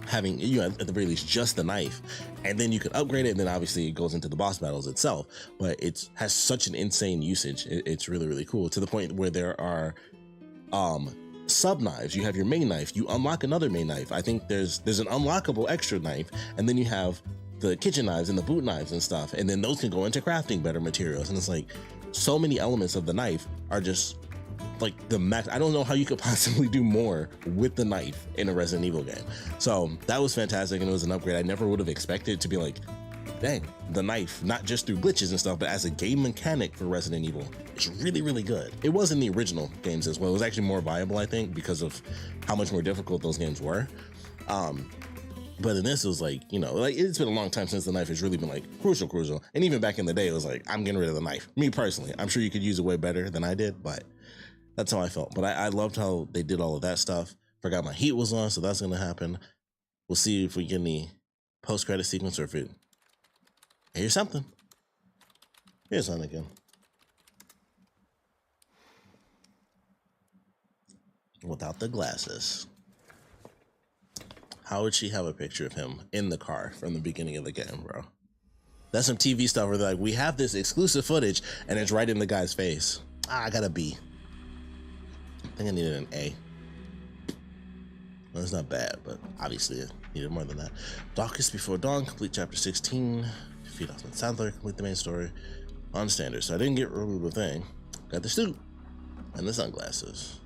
having, you know, at the very least just the knife, and then you could upgrade it, and then obviously it goes into the boss battles itself. But it has such an insane usage. It's really, really cool, to the point where there are sub knives. You have your main knife, you unlock another main knife. I think there's an unlockable extra knife, and then you have the kitchen knives and the boot knives and stuff, and then those can go into crafting better materials. And it's like so many elements of the knife are just like the max. I don't know how you could possibly do more with the knife in a Resident Evil game. So that was fantastic, and it was an upgrade I never would have expected to be like, dang, the knife, not just through glitches and stuff, but as a game mechanic for Resident Evil, it's really, really good. It was in the original games as well. It was actually more viable, I think, because of how much more difficult those games were. But in this, it was like, you know, like it's been a long time since the knife has really been like crucial. And even back in the day, it was like, I'm getting rid of the knife. Me personally, I'm sure you could use it way better than I did, but that's how I felt. But I loved how they did all of that stuff. Forgot my heat was on, so that's gonna happen. We'll see if we get any post-credit sequence, or if it. Here's something. Here's something again. Without the glasses. How would she have a picture of him in the car from the beginning of the game, bro? That's some TV stuff where they're like, we have this exclusive footage, and it's right in the guy's face. I got a B. I think I needed an A. Well, it's not bad, but obviously I needed more than that. Darkest Before Dawn, complete chapter 16. Defeat Osmond Sadler, complete the main story on standard. So I didn't get rid of the thing. Got the suit and the sunglasses.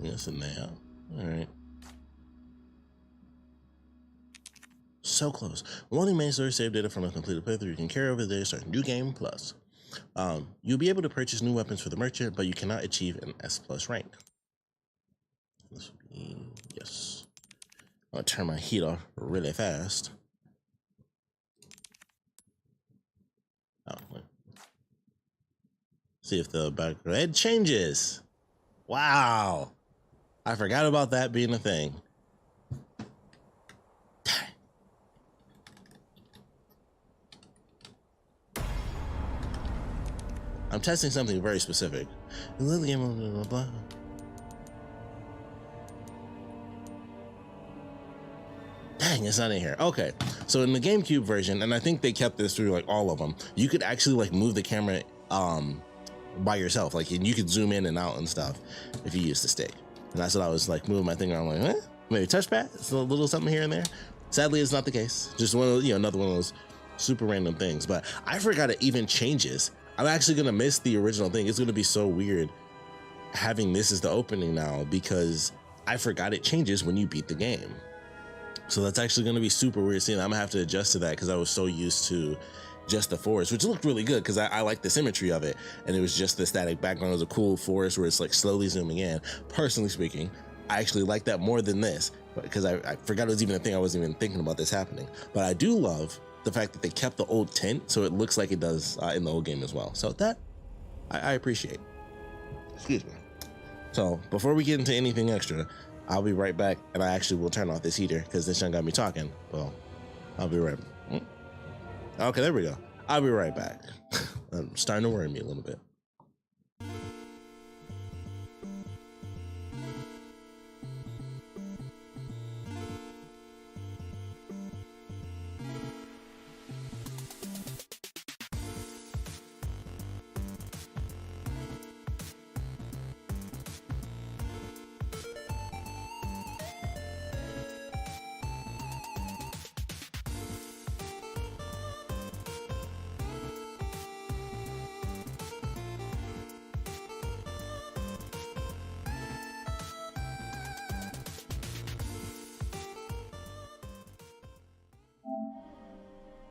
Yes, and there. All right. So close. Loading main story save data from a completed playthrough. You can carry over the data, start New Game Plus. You'll be able to purchase new weapons for the merchant, but you cannot achieve an S+ rank. Yes. I'm gonna turn my heat off really fast. Oh, wait. See if the background it changes. Wow. I forgot about that being a thing. I'm testing something very specific. Blah, blah, blah. Dang, it's not in here. Okay, so in the GameCube version, and I think they kept this through like all of them, you could actually like move the camera by yourself, like, and you could zoom in and out and stuff if you use the stick. And that's what I was like moving my thing around, like, maybe touchpad. It's a little something here and there. Sadly, it's not the case. Just one of those, you know, another one of those super random things. But I forgot it even changes. I'm actually gonna miss the original thing. It's gonna be so weird having this as the opening now, because I forgot it changes when you beat the game. So that's actually gonna be super weird seeing. I'm gonna have to adjust to that because I was so used to just the forest, which looked really good because I like the symmetry of it, and it was just the static background. It was a cool forest where it's like slowly zooming in. Personally speaking, I actually like that more than this, because I forgot it was even a thing. I wasn't even thinking about this happening. But I do love the fact that they kept the old tint so it looks like it does in the old game as well. So that I appreciate. Excuse me. So before we get into anything extra, I'll be right back, and I actually will turn off this heater because this one got me talking. Well, I'll be right back. Okay, there we go. I'll be right back. I'm starting to worry me a little bit.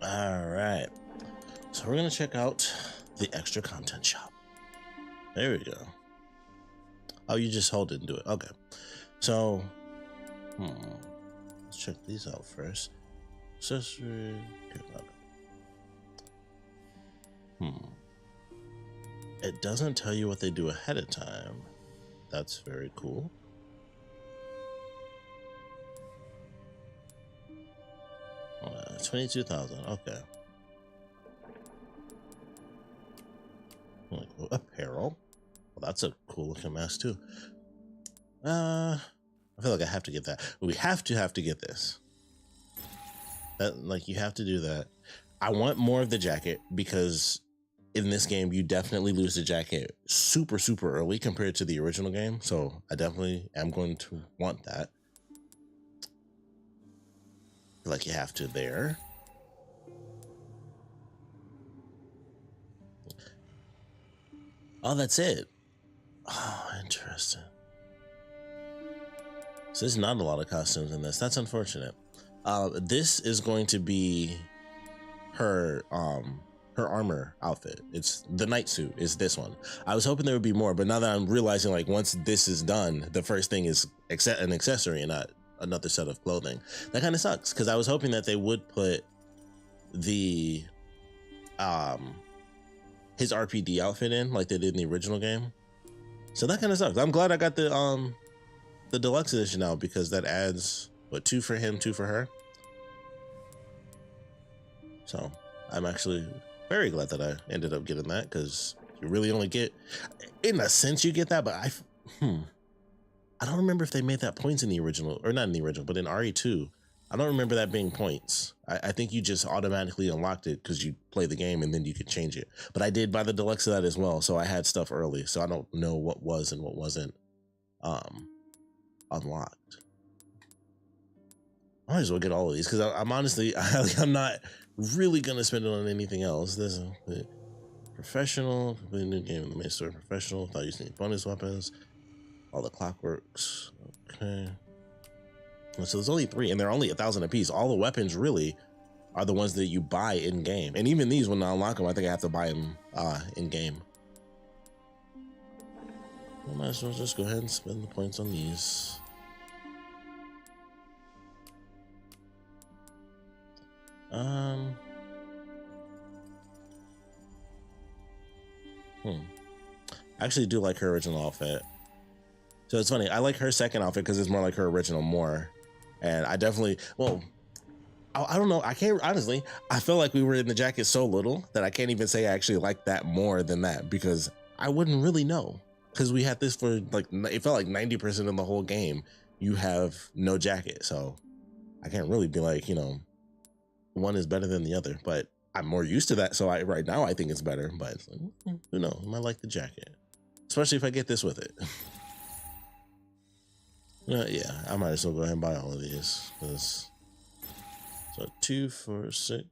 All right, so we're gonna check out the extra content shop. There we go. Oh, you just hold it and do it. Okay, so let's check these out first. Accessory. It doesn't tell you what they do ahead of time. That's very cool. $22,000. Okay. Apparel. Well, that's a cool looking mask too. I feel like I have to get that. We have to get this. That, like, you have to do that. I want more of the jacket because in this game you definitely lose the jacket super early compared to the original game. So I definitely am going to want that. Like you have to there. Oh, that's it. Oh, interesting. So there's not a lot of costumes in this. That's unfortunate. This is going to be her armor outfit. It's the night suit is this one. I was hoping there would be more, but now that I'm realizing, like, once this is done, the first thing is an accessory and not another set of clothing. That kind of sucks because I was hoping that they would put the his RPD outfit in like they did in the original game. So that kind of sucks. I'm glad I got the deluxe edition now because that adds what, 2 for him, 2 for her. So I'm actually very glad that I ended up getting that because you really only get, in a sense you get that, but I don't remember if they made that points in the original, or not in the original, but in RE2. I don't remember that being points. I think you just automatically unlocked it because you play the game and then you could change it. But I did buy the deluxe of that as well, so I had stuff early. So I don't know what was and what wasn't unlocked. I might as well get all of these because I'm honestly, I'm not really going to spend it on anything else. There's a professional, new game in the main store, professional, without using any bonus weapons. All the clockworks. Okay. So there's only 3 and they're only 1,000 a piece. All the weapons really are the ones that you buy in game. And even these, when I unlock them, I think I have to buy them in game. I might as well just go ahead and spend the points on these. I actually do like her original outfit. So it's funny, I like her second outfit because it's more like her original more. And I definitely, well, I don't know. I can't, honestly, I feel like we were in the jacket so little that I can't even say I actually like that more than that because I wouldn't really know. Because we had this for like, it felt like 90% of the whole game, you have no jacket. So I can't really be like, you know, one is better than the other, but I'm more used to that. So right now I think it's better, but it's like, who knows? I might like the jacket, especially if I get this with it. Yeah, I might as well go ahead and buy all of these. So 2 for 6.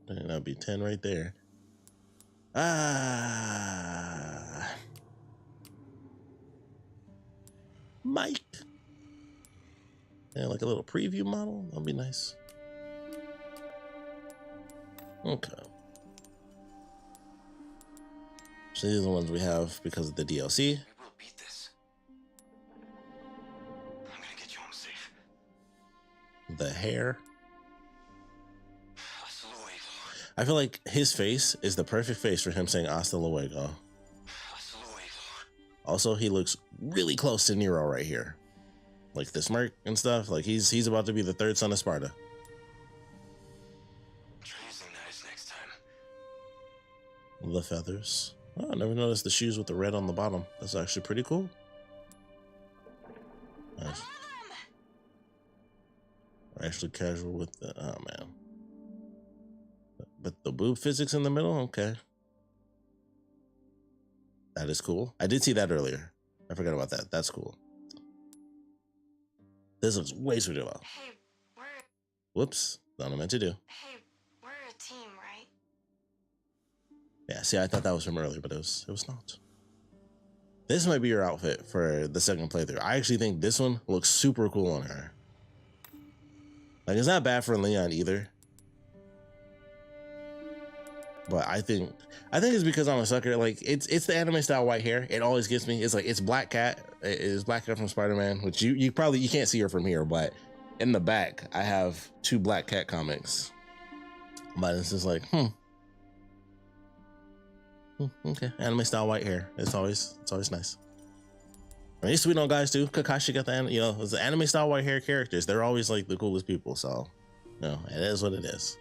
That'd be 10 right there. Mike. Yeah, like a little preview model. That'd be nice. Okay. So these are the ones we have because of the DLC. We'll beat this. I'm gonna get you home safe. The hair. Hustle I feel like his face is the perfect face for him saying hasta luego. Also, he looks really close to Nero right here. Like the smirk and stuff. Like he's about to be the third son of Sparta. Try using knives next time. The feathers. Oh, I never noticed the shoes with the red on the bottom. That's actually pretty cool. Nice. Actually casual with the, oh man. But the boob physics in the middle, okay. That is cool. I did see that earlier. I forgot about that. That's cool. This looks way too well. Hey, Whoops. Not what I meant to do. hey, we're a team, right? Yeah, see, I thought that was from earlier, but it was not. This might be your outfit for the second playthrough. I actually think this one looks super cool on her. Like, it's not bad for Leon either. But I think it's because I'm a sucker. Like, it's the anime style white hair. It always gets me. It's like, it's Black Cat. It's Black Cat from Spider-Man, which you can't see her from here, but in the back, I have 2 Black Cat comics. But it's just like, okay, anime style white hair. It's always nice. I mean, it's sweet on guys too. Kakashi got the, it's the anime style white hair characters. They're always like the coolest people. So, it is what it is.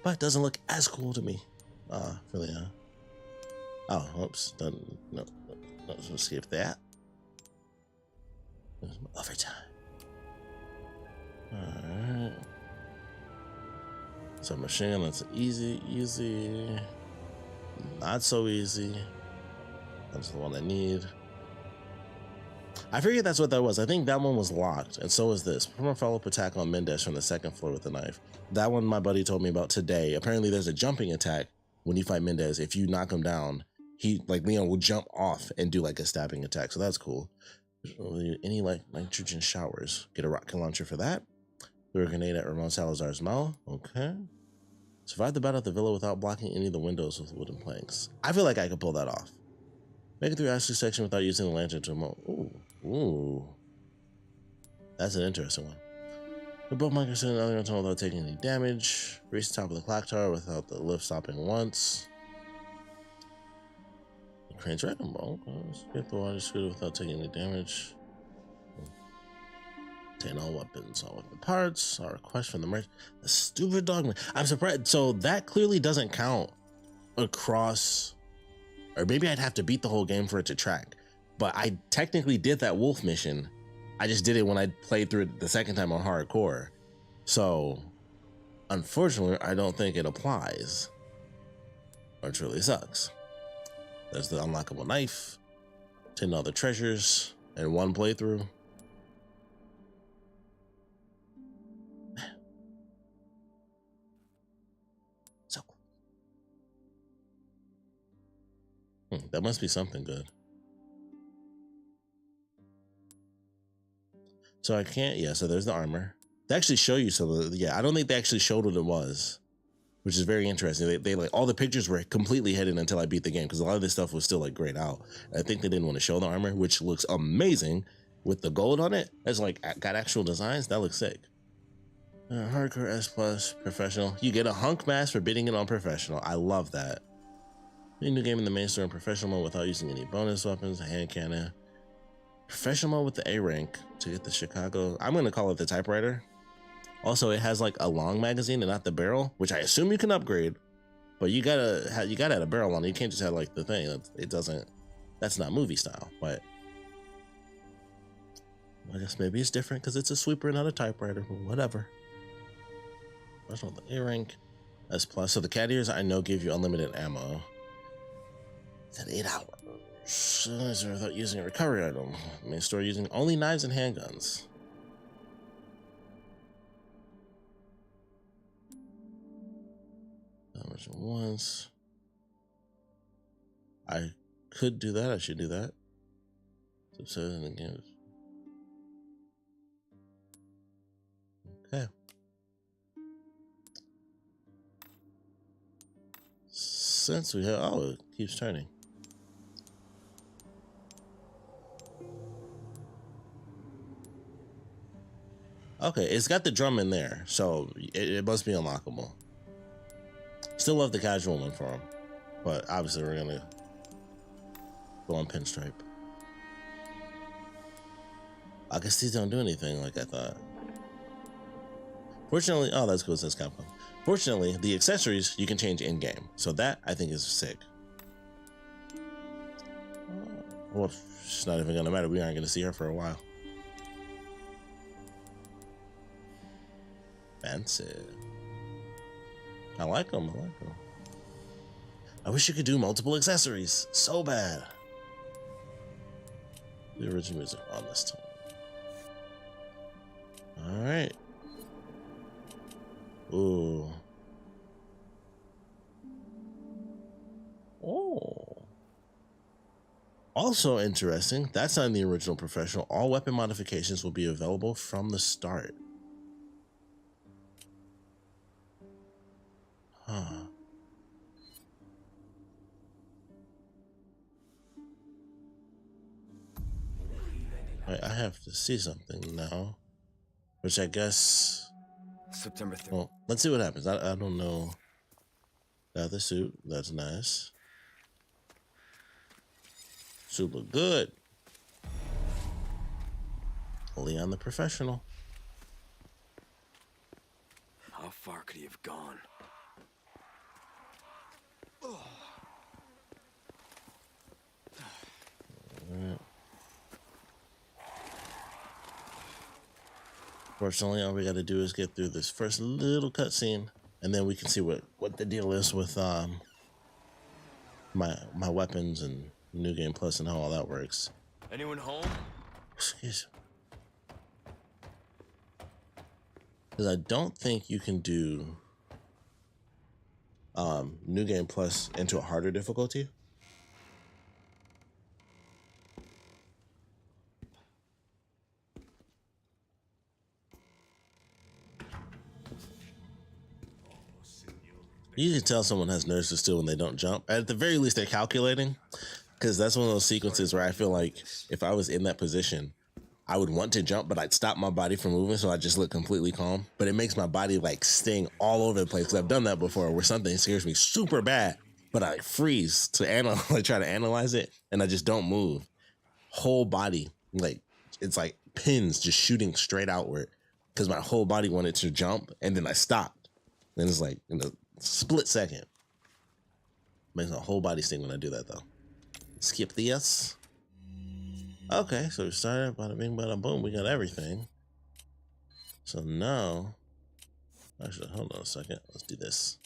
But it doesn't look as cool to me. Really, oh, oops. No, so skip that. Overtime. Alright. So machine gun, that's easy. Not so easy. That's the one I need. I forget that's what that was. I think that one was locked, and so is this. Perform a follow-up attack on Mendez from the 2nd floor with a knife. That one my buddy told me about today. Apparently there's a jumping attack when you fight Mendez. If you knock him down, Leon will jump off and do like a stabbing attack. So that's cool. Any like nitrogen showers. Get a rocket launcher for that. Throw a grenade at Ramon Salazar's mouth. Okay. Survive the battle at the villa without blocking any of the windows with wooden planks. I feel like I could pull that off. Make it through Ashley's section without using the lantern to remote. Ooh. That's an interesting one. The boat migrants in the other tunnel without taking any damage. Reach the top of the clock tower without the lift stopping once. The crane's wrecking ball. Get the water scooter without taking any damage. Obtain all weapons, all weapon parts. Our request from the merchant. The stupid dogman. I'm surprised. So that clearly doesn't count across. Or maybe I'd have to beat the whole game for it to track. But I technically did that wolf mission. I just did it when I played through it the second time on hardcore. So, unfortunately, I don't think it applies. Which really sucks. There's the unlockable knife, 10 other treasures, and 1 playthrough. So that must be something good. So I can't, so there's the armor. They actually show you some of the, I don't think they actually showed what it was, which is very interesting. They like, all the pictures were completely hidden until I beat the game, because a lot of this stuff was still like grayed out. I think they didn't want to show the armor, which looks amazing with the gold on it. That's like, got actual designs. That looks sick. Hardcore S+, professional. You get a hunk mask for beating it on professional. I love that. New game in the main story in professional mode without using any bonus weapons, a hand cannon. Professional mode with the A rank to get the Chicago. I'm gonna call it the typewriter. Also, it has like a long magazine and not the barrel, which I assume you can upgrade. But you gotta add a barrel on it. You can't just have like the thing. It doesn't. That's not movie style. But I guess maybe it's different because it's a sweeper, not a typewriter. Whatever. Professional with the A rank. S+. So the cat ears I know give you unlimited ammo. It's at 8 hours. Without using a recovery item. Main store using only knives and handguns. Damage once. I could do that. I should do that. Subside again. Okay. Since we have, it keeps turning. Okay, it's got the drum in there, so it must be unlockable. still love the casual one for him, but obviously we're gonna go on pinstripe. I guess these don't do anything like I thought. Fortunately, oh, that's cool. It says Capcom. Fortunately, the accessories you can change in game, so that I think is sick. Well, it's not even gonna matter. We aren't gonna see her for a while. Fancy. I like them. I like them. I wish you could do multiple accessories. So bad. The original music on this time. All right. Ooh. Oh. Also interesting, that's not in the original Professional. All weapon modifications will be available from the start. Huh. Wait, I have to see something now. Which I guess... September 3rd. Well, let's see what happens. I don't know. Got the suit. That's nice. Suit look good. Leon the Professional. How far could he have gone? Alright. Fortunately, all we got to do is get through this first little cutscene, and then we can see what the deal is with my weapons and New Game Plus and how all that works. Anyone home? Excuse me. Because I don't think you can do New Game Plus into a harder difficulty. You can tell someone has nerves of steel when they don't jump. At the very least, they're calculating, because that's one of those sequences where I feel like if I was in that position, I would want to jump, but I'd stop my body from moving, so I just look completely calm. But it makes my body like sting all over the place, because I've done that before, where something scares me super bad, but I freeze to like try to analyze it, and I just don't move. Whole body, like it's like pins just shooting straight outward, because my whole body wanted to jump, and then I stopped. And it's like in a split second. Makes my whole body sting when I do that, though. Skip this. Okay, so we started, bada bing, bada boom. We got everything. So now, actually, hold on a second. Let's do this.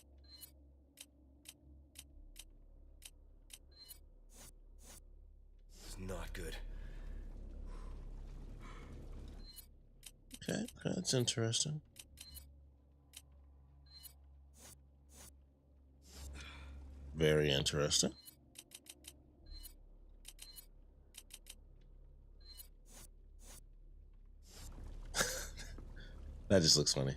It's not good. Okay, that's interesting. Very interesting. That just looks funny.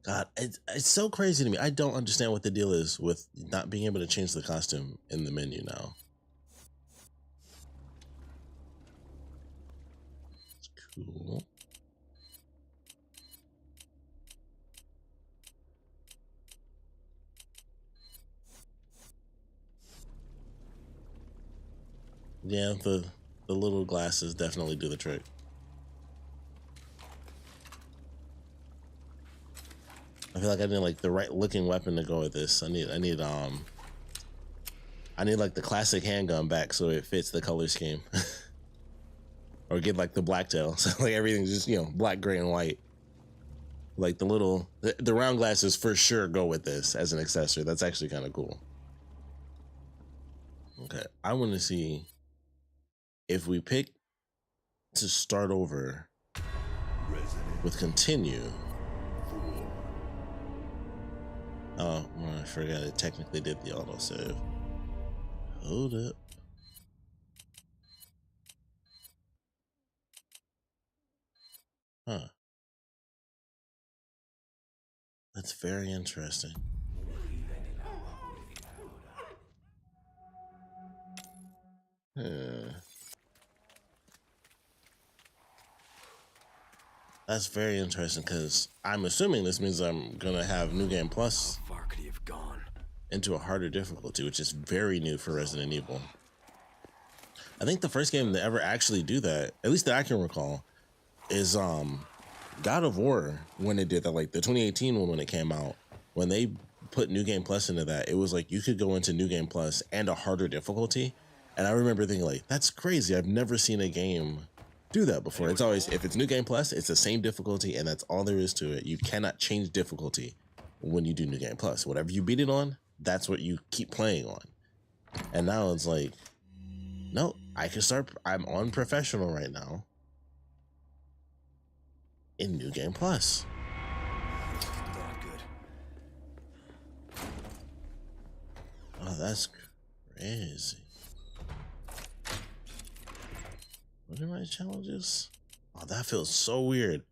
God, it's so crazy to me. I don't understand what the deal is with not being able to change the costume in the menu now. It's cool. Yeah, the little glasses definitely do the trick. I feel like I need like the right looking weapon to go with this. I need like the classic handgun back so it fits the color scheme. Or get like the blacktail, so like everything's just, you know, black, gray, and white. Like the round glasses for sure go with this as an accessory. That's actually kind of cool. Okay, I want to see if we pick to start over with continue. Oh, well, I forgot it technically did the autosave. Hold up. Huh. That's very interesting. That's very interesting because I'm assuming this means I'm gonna have New Game Plus How far could he have gone? into a harder difficulty, which is very new for Resident Evil. I think the first game to ever actually do that, at least that I can recall, is God of War when it did that, like the 2018 one when it came out. When they put New Game Plus into that, it was like you could go into New Game Plus and a harder difficulty. And I remember thinking like, that's crazy. I've never seen a game do that before. It's always, if it's New Game Plus, it's the same difficulty and that's all there is to it. You cannot change difficulty when you do New Game Plus. Whatever you beat it on, that's what you keep playing on. And now it's like, no, I can start, I'm on professional right now in New Game Plus. Not good. Oh, that's crazy. What are my challenges? Oh, that feels so weird.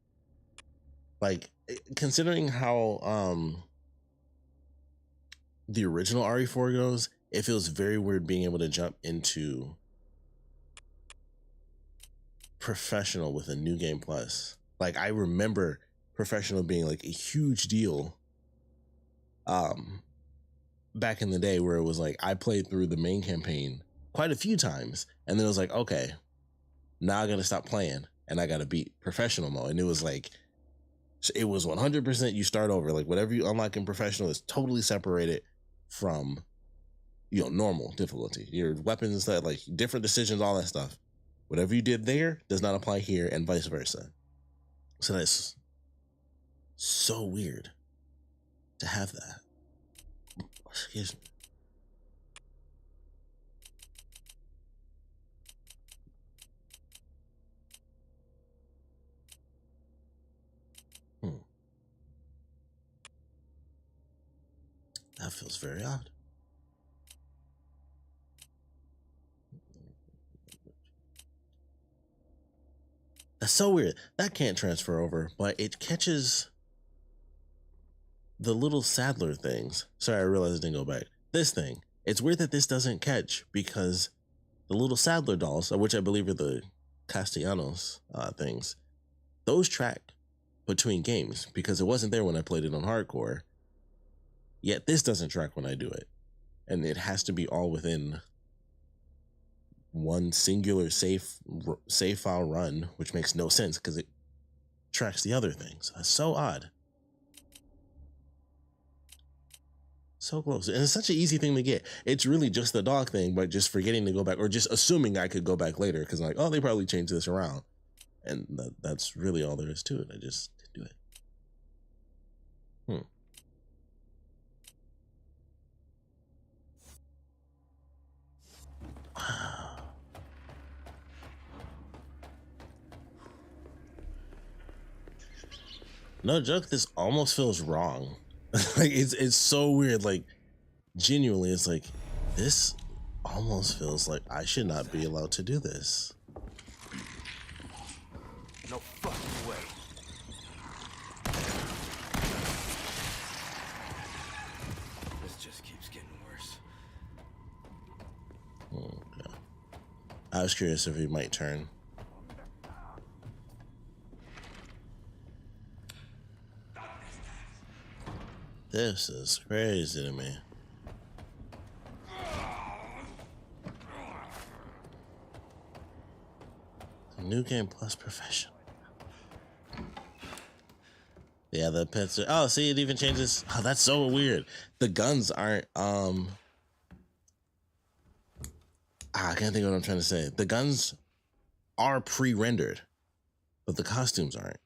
Like, considering how the original RE4 goes, it feels very weird being able to jump into professional with a New Game Plus. Like, I remember professional being like a huge deal back in the day, where it was like I played through the main campaign quite a few times and then it was like, okay, now I gotta stop playing and I gotta beat professional mode. And it was like, it was 100% you start over. Like whatever you unlock in professional is totally separated from, you know, normal difficulty. Your weapons and stuff, like different decisions, all that stuff. Whatever you did there does not apply here and vice versa. So that's so weird to have that. Excuse me. That feels very odd. That's so weird. That can't transfer over, but it catches the little Sadler things. Sorry, I realized I didn't go back. This thing. It's weird that this doesn't catch because the little Sadler dolls, which I believe are the Castellanos things, those track between games because it wasn't there when I played it on hardcore. Yet this doesn't track when I do it. And it has to be all within one singular save file run, which makes no sense because it tracks the other things. That's so odd. So close. And it's such an easy thing to get. It's really just the dog thing, but just forgetting to go back or just assuming I could go back later because I'm like, oh, they probably changed this around. And that's really all there is to it. I just didn't do it. No joke, this almost feels wrong. Like it's so weird. Like genuinely, it's like this almost feels like I should not be allowed to do this. No fucking way. This just keeps getting worse. Oh, God. I was curious if he might turn. This is crazy to me. New Game Plus Professional. Yeah, the pets are, oh, see, it even changes. Oh, that's so weird. The guns aren't, I can't think of what I'm trying to say. The guns are pre-rendered, but the costumes aren't.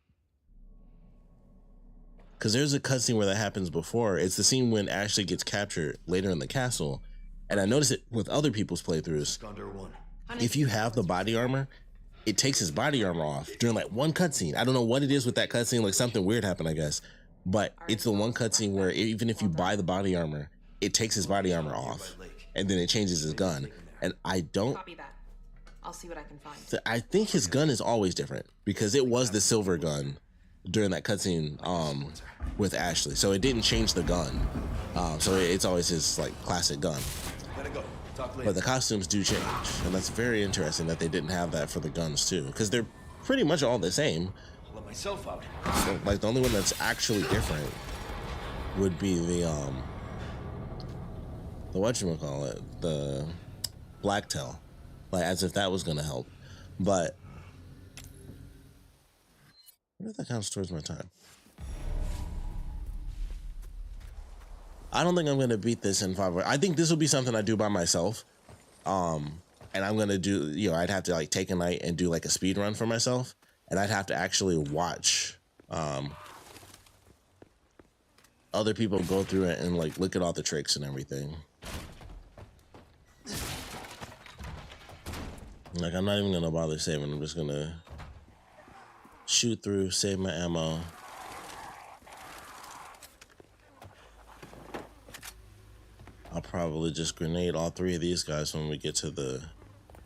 Because there's a cutscene where that happens before. It's the scene when Ashley gets captured later in the castle. And I noticed it with other people's playthroughs. If you have the body armor, it takes his body armor off during like one cutscene. I don't know what it is with that cutscene. Like something weird happened, I guess. But it's the one cutscene where even if you buy the body armor, it takes his body armor off. And then it changes his gun. And I don't... Copy that. I'll see what I can find. I think his gun is always different. Because it was the silver gun during that cutscene with Ashley, so it didn't change the gun. So it's always his like classic gun. But the costumes do change, and that's very interesting that they didn't have that for the guns too, because they're pretty much all the same. let myself out. So, like the only one that's actually different would be the whatchamacallit, the Blacktail. Like as if that was gonna help. But what if that counts towards my time? I don't think I'm gonna beat this in 5 hours. I think this will be something I do by myself. And I'm gonna do, you know, I'd have to like take a night and do like a speed run for myself, and I'd have to actually watch other people go through it and like look at all the tricks and everything. Like I'm not even gonna bother saving. I'm just gonna shoot through, save my ammo. I'll probably just grenade all 3 of these guys when we get to the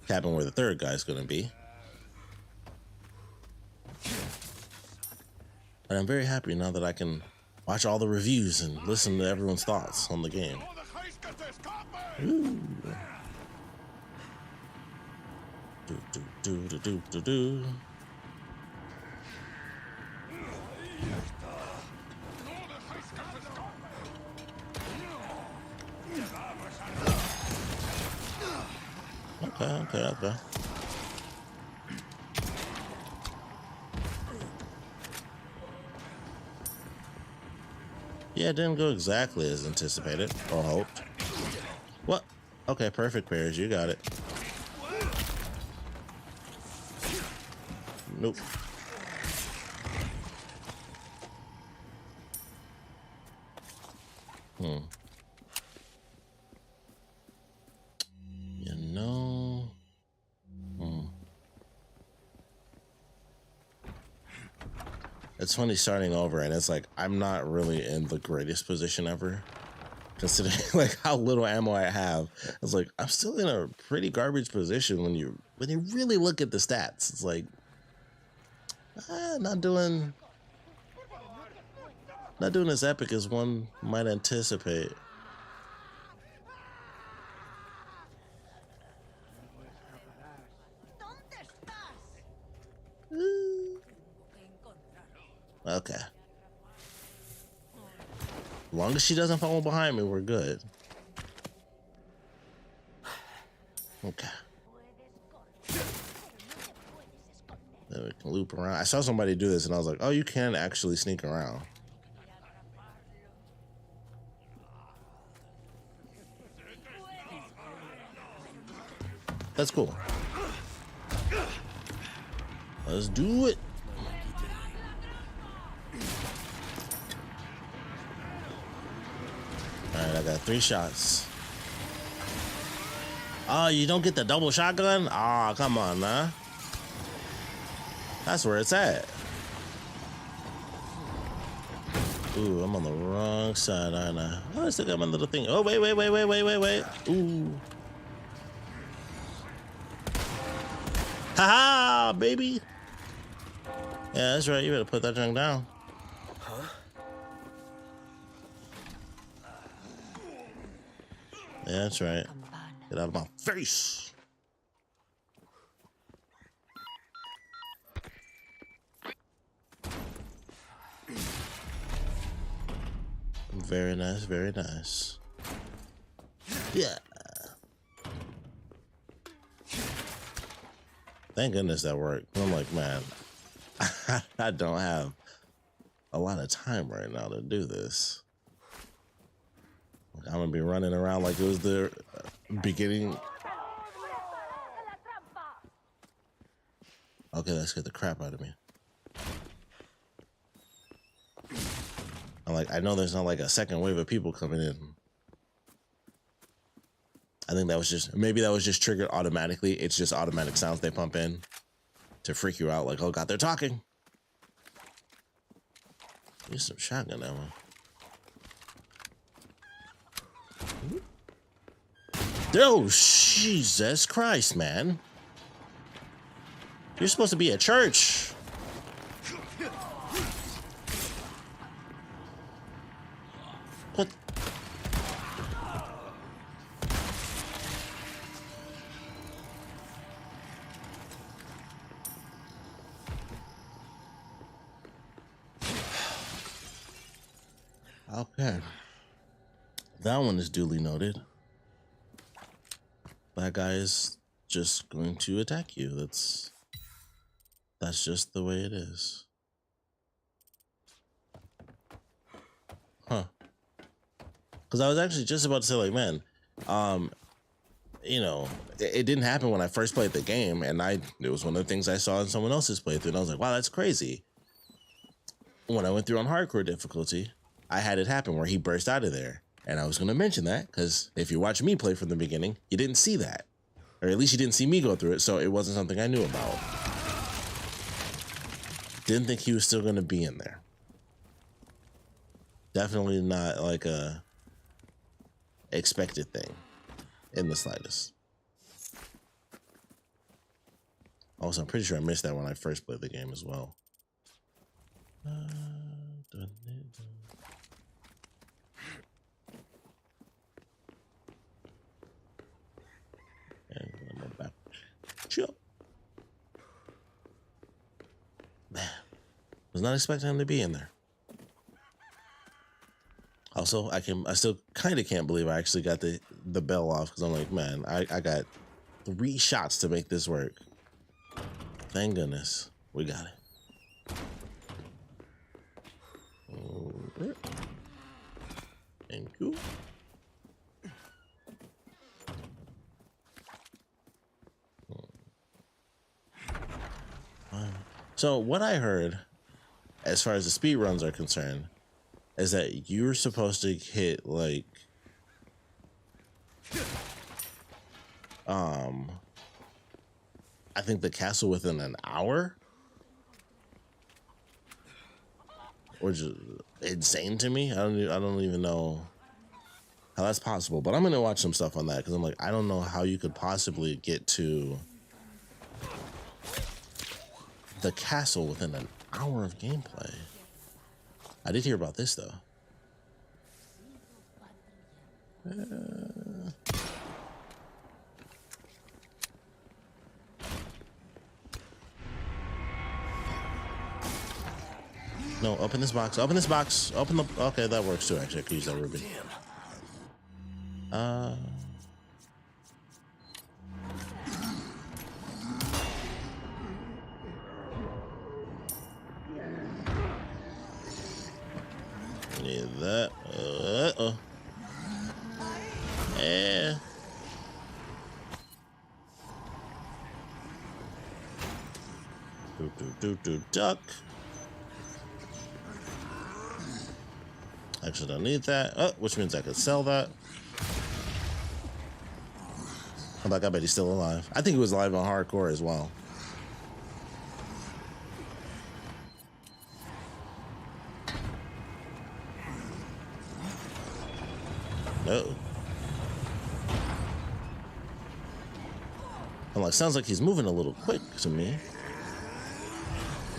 cabin where the 3rd guy's gonna be. And I'm very happy now that I can watch all the reviews and listen to everyone's thoughts on the game. Ooh. Do. Okay. Yeah, it didn't go exactly as anticipated or hoped. What? Okay, perfect pairs. You got it. Nope. You know. It's funny starting over, and it's like I'm not really in the greatest position ever, considering like how little ammo I have. It's like I'm still in a pretty garbage position when you really look at the stats. It's like not doing as epic as one might anticipate. Okay. As long as she doesn't follow behind me, we're good. Okay. Then we can loop around. I saw somebody do this and I was like, oh, you can actually sneak around. That's cool. Let's do it. Alright, I got 3 shots. Oh, you don't get the double shotgun? Oh, come on, man. That's where it's at. Ooh, I'm on the wrong side, aren't I? Oh, I still got my little thing. Oh, wait. Ooh. Haha, baby. Yeah, that's right. You better put that junk down. Yeah, that's right. Get out of my face. Very nice, very nice. Yeah. Thank goodness that worked. I'm like, man, I don't have a lot of time right now to do this. I'm gonna be running around like it was the beginning. Okay, that scared the crap out of me. I'm like, I know there's not like a second wave of people coming in. I think that was just, maybe that was just triggered automatically. It's just automatic sounds they pump in to freak you out. Like, oh God, they're talking. Use some shotgun ammo. Oh, Jesus Christ, man. You're supposed to be at church. What? Okay. That one is duly noted. That guy is just going to attack you. That's just the way it is. Huh. Because I was actually just about to say, like, man, you know, it didn't happen when I first played the game, and it was one of the things I saw in someone else's playthrough, and I was like, wow, that's crazy. When I went through on hardcore difficulty, I had it happen where he burst out of there. And I was going to mention that because if you watch me play from the beginning, you didn't see that. Or at least you didn't see me go through it, so it wasn't something I knew about. Didn't think he was still going to be in there. Definitely not like a expected thing in the slightest. Also, I'm pretty sure I missed that when I first played the game as well. And I'm back. Chill. Man, was not expecting him to be in there. Also, I still kind of can't believe I actually got the bell off because I'm like, man, I got 3 shots to make this work. Thank goodness we got it. Over. Thank you. So what I heard, as far as the speed runs are concerned, is that you're supposed to hit like I think the castle within an hour, which is insane to me. I don't even know how that's possible, but I'm gonna watch some stuff on that because I'm like, I don't know how you could possibly get to the castle within an hour of gameplay. I did hear about this though. No, open this box. Open this box. Open the. Okay, that works too. Actually, I could use that ruby. Need that. Yeah. Duck. Actually, don't need that. Which means I could sell that. I'm like, I bet he's still alive. I think he was alive on hardcore as well. No. I'm like, sounds like he's moving a little quick to me.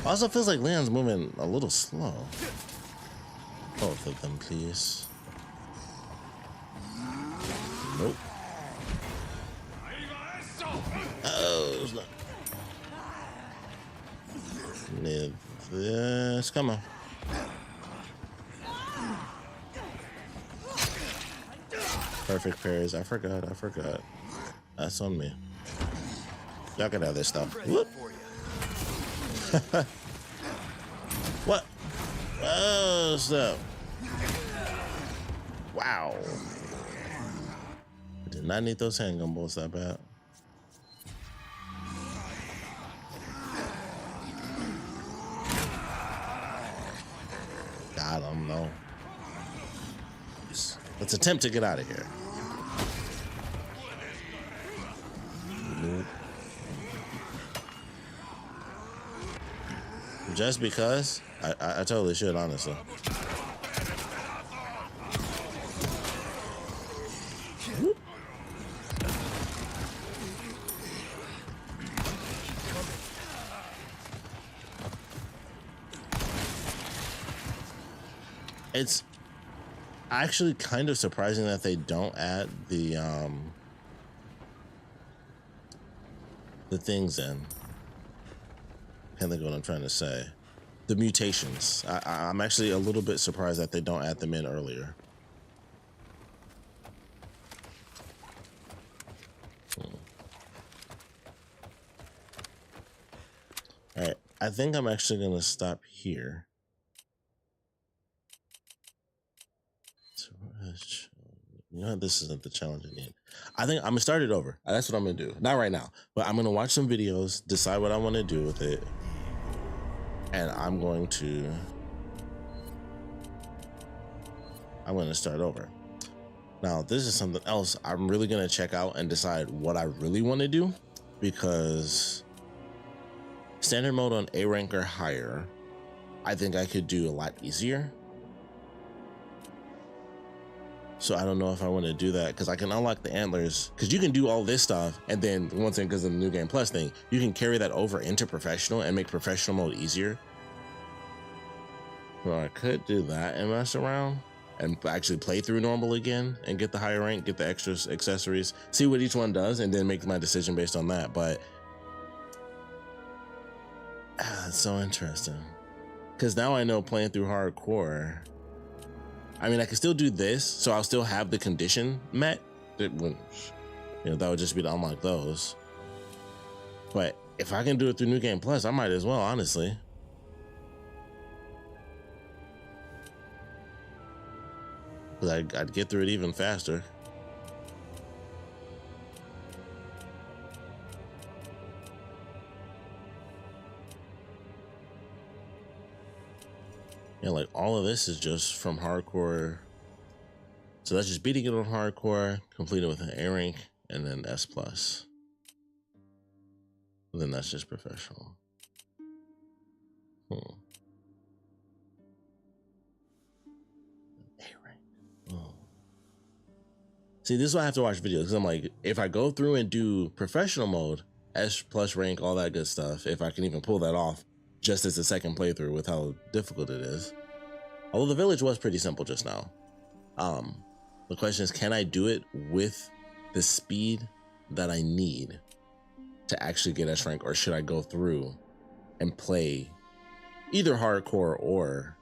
Also feels like Leon's moving a little slow. Both of them, please. Nope. Oh, it's not. Need this. Come on. Perfect parries. I forgot. That's on me. Y'all can have this stuff. Whoop. What? Oh, stuff. Wow. I did not need those handgun bolts that bad. God, I don't know. Let's attempt to get out of here. Nope. Just because? I totally should, honestly. Whoop. It's actually kind of surprising that they don't add the things in. Can't think of what I'm trying to say. the mutations. I'm actually a little bit surprised that they don't add them in earlier. All right, I think I'm actually gonna stop here. You know, this isn't the challenge I need. I think I'm gonna start it over. That's what I'm gonna do. Not right now, but I'm gonna watch some videos, decide what I want to do with it, and I'm going to start over. Now, this is something else I'm really gonna check out and decide what I really want to do, because standard mode on A rank or higher, I think I could do a lot easier. So I don't know if I want to do that, because I can unlock the antlers, because you can do all this stuff, and then once again, because of the New Game Plus thing, you can carry that over into professional and make professional mode easier. Well, I could do that and mess around and actually play through normal again and get the higher rank, get the extra accessories, see what each one does, and then make my decision based on that. But it's so interesting, because now I know playing through hardcore, I mean, I can still do this, so I'll still have the condition met. That would, that would just be to unlock those. But if I can do it through New Game Plus, I might as well, honestly. Because I'd get through it even faster. Yeah, like all of this is just from hardcore. So that's just beating it on hardcore, completed with an A rank, and then S+. And then that's just professional. A rank. Oh. See, this is why I have to watch videos, because I'm like, if I go through and do professional mode, S+ rank, all that good stuff, if I can even pull that off, just as a second playthrough with how difficult it is. Although the village was pretty simple just now. The question is, can I do it with the speed that I need to actually get S rank, or should I go through and play either hardcore or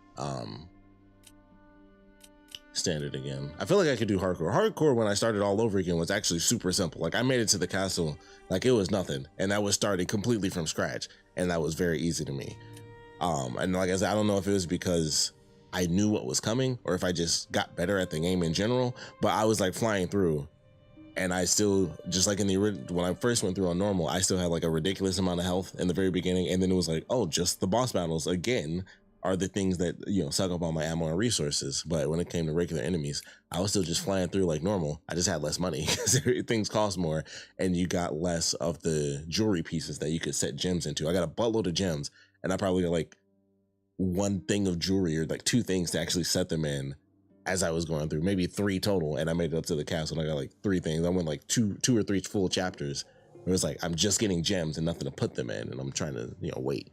standard again? I feel like I could do hardcore. Hardcore, when I started all over again, was actually super simple. Like, I made it to the castle like it was nothing, and that was starting completely from scratch, and that was very easy to me. And like I said, I don't know if it was because I knew what was coming or if I just got better at the game in general, but I was like flying through, and I still, just like in the when I first went through on normal, I still had like a ridiculous amount of health in the very beginning, and then it was like, oh, just the boss battles again are the things that, suck up all my ammo and resources. But when it came to regular enemies, I was still just flying through like normal. I just had less money because things cost more, and you got less of the jewelry pieces that you could set gems into. I got a buttload of gems, and I probably got like one thing of jewelry, or like two things to actually set them in as I was going through, maybe 3 total, and I made it up to the castle, and I got like 3 things. I went like two or three full chapters. It was like, I'm just getting gems and nothing to put them in, and I'm trying to, wait.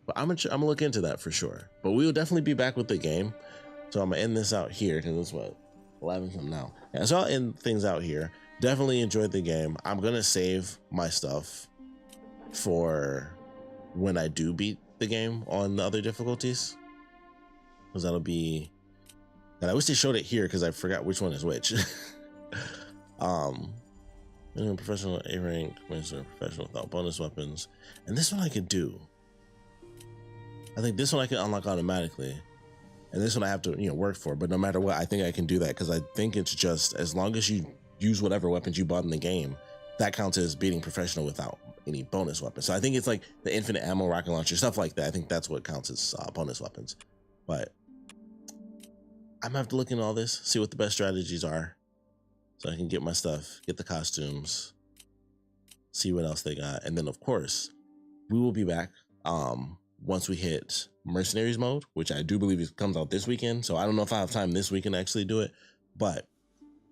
But I'm gonna look into that for sure. But we will definitely be back with the game. So I'm gonna end this out here, because it's what, 11 something now. Yeah, so I'll end things out here. Definitely enjoyed the game. I'm gonna save my stuff for when I do beat the game on the other difficulties, because that'll be, and I wish they showed it here because I forgot which one is which. Professional A rank, professional without bonus weapons, and this one I could do. I think this one I can unlock automatically, and this one I have to work for. But no matter what, I think I can do that, because I think it's just, as long as you use whatever weapons you bought in the game, that counts as beating professional without any bonus weapons. So I think it's like the infinite ammo, rocket launcher, stuff like that. I think that's what counts as bonus weapons. But I'm gonna have to look into all this, see what the best strategies are, so I can get my stuff, get the costumes, see what else they got, and then of course we will be back once we hit Mercenaries mode, which I do believe it comes out this weekend. So I don't know if I have time this weekend to actually do it, but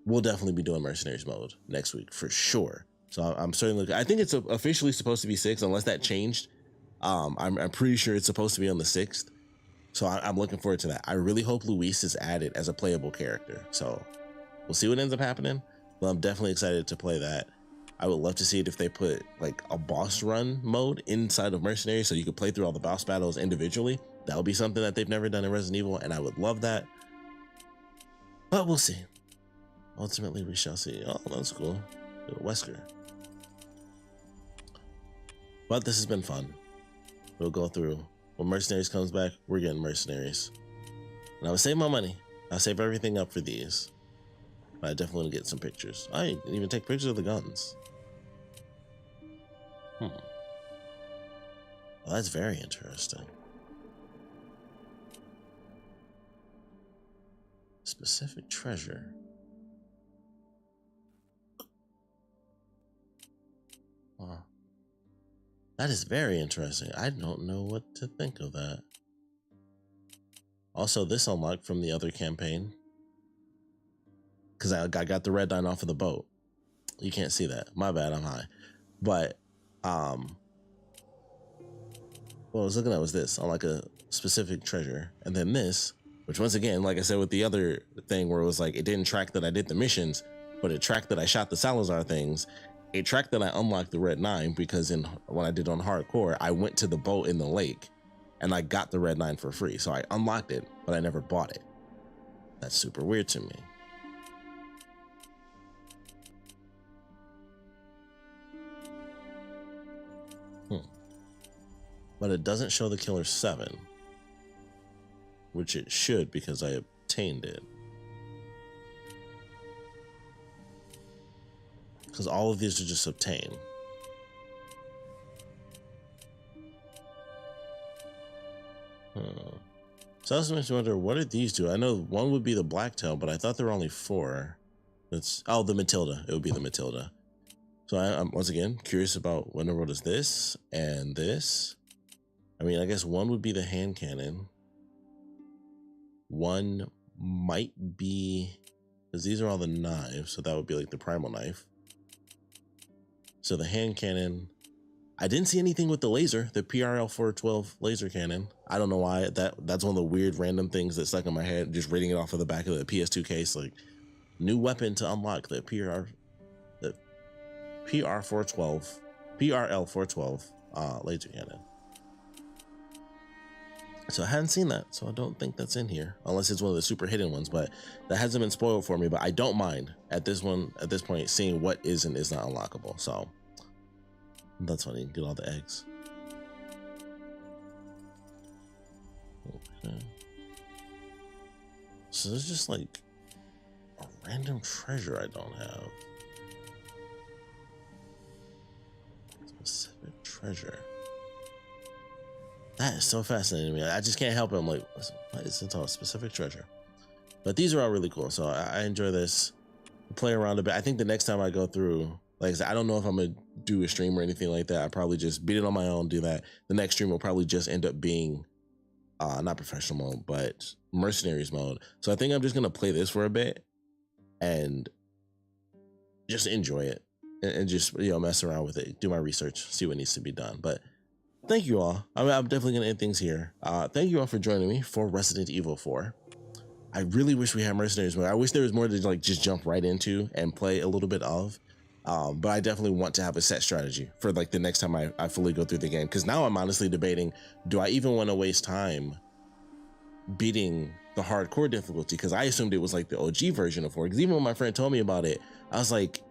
we'll definitely be doing Mercenaries mode next week for sure. So I'm certainly looking. I think it's officially supposed to be 6, unless that changed. I'm pretty sure it's supposed to be on the 6th. So I'm looking forward to that. I really hope Luis is added as a playable character. So we'll see what ends up happening. But I'm definitely excited to play that. I would love to see it if they put like a boss run mode inside of Mercenaries so you could play through all the boss battles individually. That would be something that they've never done in Resident Evil, and I would love that. But we'll see. Ultimately, we shall see. Oh, that's cool. Wesker. But this has been fun. We'll go through. When Mercenaries comes back, we're getting Mercenaries. And I would save my money. I'll save everything up for these. But I definitely want to get some pictures. I didn't even take pictures of the guns. Well, that's very interesting. Specific treasure. Wow. That is very interesting. I don't know what to think of that. Also, this unlocked from the other campaign. Because I got the red dye off of the boat. You can't see that. My bad, I'm high. But, what I was looking at was this. On like a specific treasure. And then this, which once again, like I said with the other thing where it was like, it didn't track that I did the missions, but it tracked that I shot the Salazar things. It tracked that I unlocked the Red 9 because when I did on hardcore, I went to the boat in the lake and I got the Red 9 for free. So I unlocked it, but I never bought it. That's super weird to me. But it doesn't show the Killer 7, which it should because I obtained it. Because all of these are just obtained. So I was makes me wonder, what did these do? I know one would be the Blacktail, but I thought there were only 4. That's the Matilda. It would be the Matilda. So I'm once again curious about what in the world is this and this. I mean, I guess one would be the hand cannon. One might be, because these are all the knives, so that would be like the primal knife. So the hand cannon, I didn't see anything with the laser, the PRL 412 laser cannon. I don't know why. That's one of the weird random things that stuck in my head, just reading it off of the back of the PS2 case, like new weapon to unlock the PRL 412 laser cannon. So I hadn't seen that, so I don't think that's in here, unless it's one of the super hidden ones, but that hasn't been spoiled for me. But I don't mind at this point seeing what is and is not unlockable. So that's funny. Get all the eggs. Okay. So there's just like a random treasure I don't have. Specific treasure. That is so fascinating to me. I just can't help it. I'm like, what is it? A specific treasure. But these are all really cool. So I enjoy this. Play around a bit. I think the next time I go through, like I said, I don't know if I'm going to do a stream or anything like that. I probably just beat it on my own, do that. The next stream will probably just end up being, not professional mode, but Mercenaries mode. So I think I'm just going to play this for a bit and just enjoy it and just, mess around with it, do my research, see what needs to be done. But thank you all. I'm definitely going to end things here. Thank you all for joining me for Resident Evil 4. I really wish we had Mercenaries mode. I wish there was more to like just jump right into and play a little bit of. But I definitely want to have a set strategy for like the next time I fully go through the game. Because now I'm honestly debating, do I even want to waste time beating the hardcore difficulty? Because I assumed it was like the OG version of 4. Because even when my friend told me about it, I was like,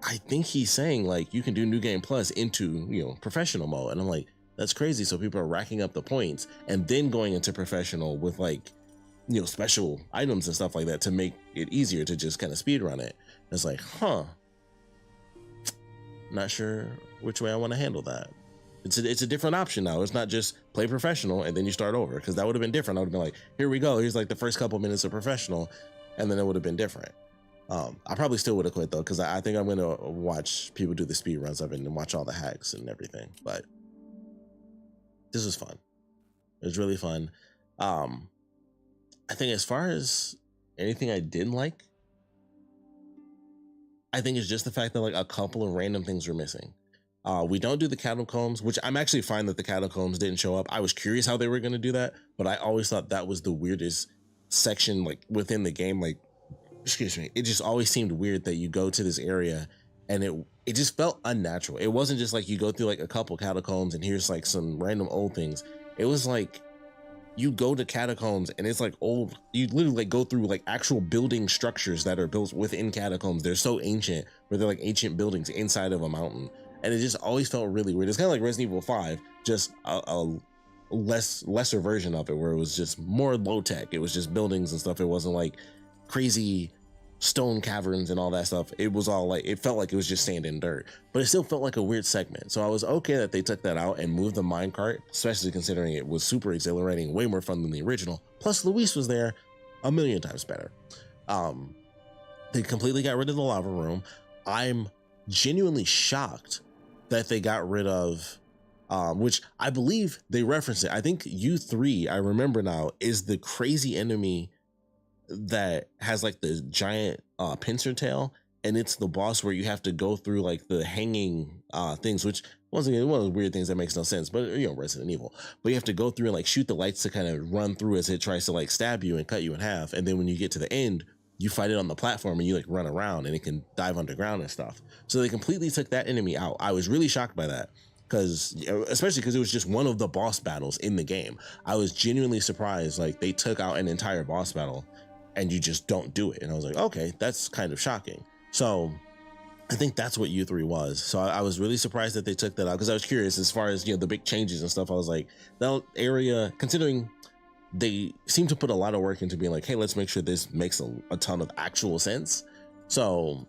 I think he's saying like you can do New Game Plus into, professional mode. And I'm like, that's crazy. So people are racking up the points and then going into professional with like, special items and stuff like that to make it easier to just kind of speed run it. It's like, not sure which way I want to handle that. It's a different option now. It's not just play professional and then you start over, because that would have been different. I would have been like, here we go. Here's like the first couple minutes of professional, and then it would have been different. I probably still would have quit though, because I think I'm going to watch people do the speed runs of it and watch all the hacks and everything. But this was fun. It was really fun. I think as far as anything I didn't like, I think it's just the fact that like a couple of random things were missing. We don't do the catacombs, which I'm actually fine that the catacombs didn't show up. I was curious how they were going to do that, but I always thought that was the weirdest section like within the game. Like, excuse me, it just always seemed weird that you go to this area and it just felt unnatural. It wasn't just like you go through like a couple catacombs and here's like some random old things. It was like you go to catacombs and it's like old, you literally like go through like actual building structures that are built within catacombs. They're so ancient, where they're like ancient buildings inside of a mountain. And it just always felt really weird. It's kind of like Resident Evil 5, just a lesser version of it, where it was just more low tech. It was just buildings and stuff. It wasn't like crazy stone caverns and all that stuff. It was all like, it felt like it was just sand and dirt, but it still felt like a weird segment. So I was okay that they took that out and moved the minecart, especially considering it was super exhilarating, way more fun than the original. Plus Luis was there, a million times better. They completely got rid of the lava room. I'm genuinely shocked that they got rid of, which I believe they referenced it. I think U3, I remember now, is the crazy enemy that has like the giant pincer tail, and it's the boss where you have to go through like the hanging things, which once again, one of the weird things that makes no sense, but you know, Resident Evil, but you have to go through and like shoot the lights to kind of run through as it tries to like stab you and cut you in half. And then when you get to the end, you fight it on the platform and you like run around and it can dive underground and stuff. So they completely took that enemy out. I was really shocked by that, because especially because it was just one of the boss battles in the game. I was genuinely surprised, like they took out an entire boss battle and you just don't do it. And I was like, okay, that's kind of shocking. So I think that's what U3 was. So I was really surprised that they took that out, because I was curious as far as, you know, the big changes and stuff. I was like, that area, considering they seem to put a lot of work into being like, hey, let's make sure this makes a ton of actual sense. So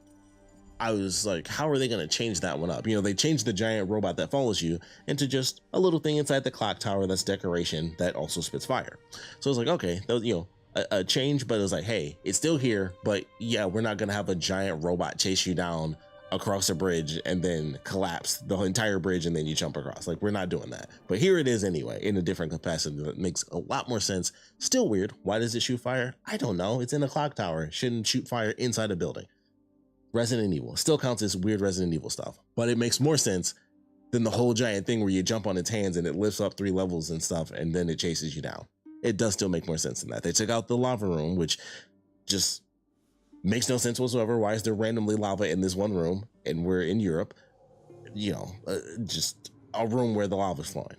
I was like, how are they going to change that one up? You know, they changed the giant robot that follows you into just a little thing inside the clock tower that's decoration that also spits fire. So I was like, okay, that was, you know, a change, but it was like, hey, it's still here, but yeah, we're not gonna have a giant robot chase you down across a bridge and then collapse the entire bridge and then you jump across. Like, we're not doing that. But here it is anyway, in a different capacity that makes a lot more sense. Still weird. Why does it shoot fire? I don't know. It's in a clock tower. It shouldn't shoot fire inside a building. Resident Evil still counts as weird Resident Evil stuff, but it makes more sense than the whole giant thing where you jump on its hands and it lifts up 3 levels and stuff and then it chases you down. It does still make more sense than that. They took out the lava room, which just makes no sense whatsoever. Why is there randomly lava in this one room and we're in Europe? You know, just a room where the lava's flowing.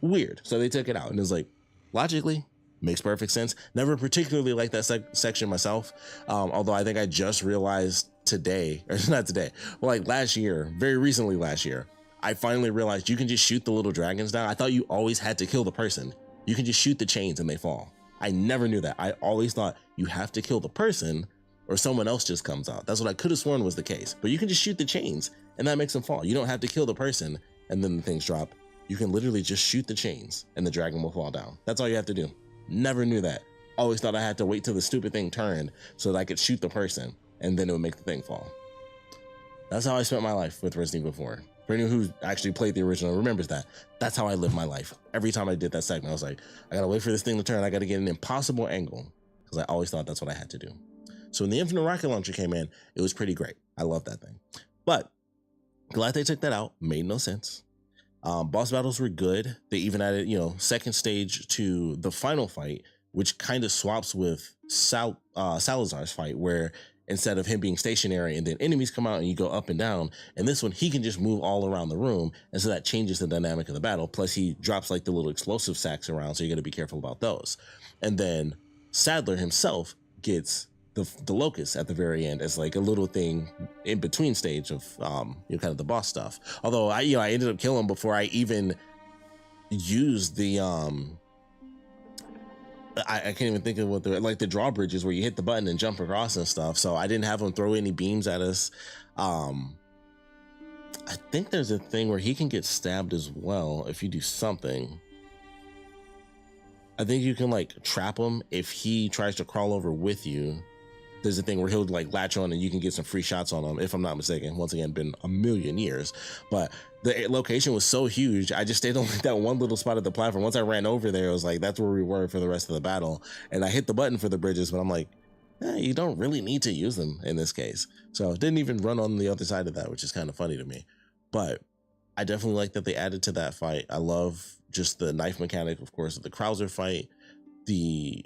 Weird. So they took it out and it was like, logically, makes perfect sense. Never particularly liked that section myself. Although I think I just realized today, or not today, well, like last year, very recently last year, I finally realized you can just shoot the little dragons down. I thought you always had to kill the person. You can just shoot the chains and they fall. I never knew that. I always thought you have to kill the person or someone else just comes out. That's what I could have sworn was the case. But you can just shoot the chains and that makes them fall. You don't have to kill the person and then the things drop. You can literally just shoot the chains and the dragon will fall down. That's all you have to do. Never knew that. Always thought I had to wait till the stupid thing turned so that I could shoot the person and then it would make the thing fall. That's how I spent my life with Resident Evil 4. For anyone who actually played the original remembers that. That's how I lived my life. Every time I did that segment, I was like, I gotta wait for this thing to turn. I gotta get an impossible angle, because I always thought that's what I had to do. So when the Infinite Rocket Launcher came in, it was pretty great. I love that thing. But glad they took that out. Made no sense. Boss battles were good. They even added, you know, second stage to the final fight, which kind of swaps with Salazar's fight, where instead of him being stationary and then enemies come out and you go up and down, and this one, he can just move all around the room. And so that changes the dynamic of the battle. Plus he drops like the little explosive sacks around. So you got to be careful about those. And then Sadler himself gets the locust at the very end as like a little thing in between stage of, you know, kind of the boss stuff. Although I ended up killing him before I even used the, I can't even think of what the drawbridges where you hit the button and jump across and stuff. So I didn't have him throw any beams at us. I think there's a thing where he can get stabbed as well if you do something. I think you can like trap him if he tries to crawl over with you. There's a thing where he'll like latch on and you can get some free shots on him, if I'm not mistaken. Once again, been a million years, but the location was so huge. I just stayed on like that one little spot at the platform. Once I ran over there, it was like, that's where we were for the rest of the battle. And I hit the button for the bridges, but I'm like, you don't really need to use them in this case. So it didn't even run on the other side of that, which is kind of funny to me. But I definitely like that they added to that fight. I love just the knife mechanic, of course, the Krauser fight. The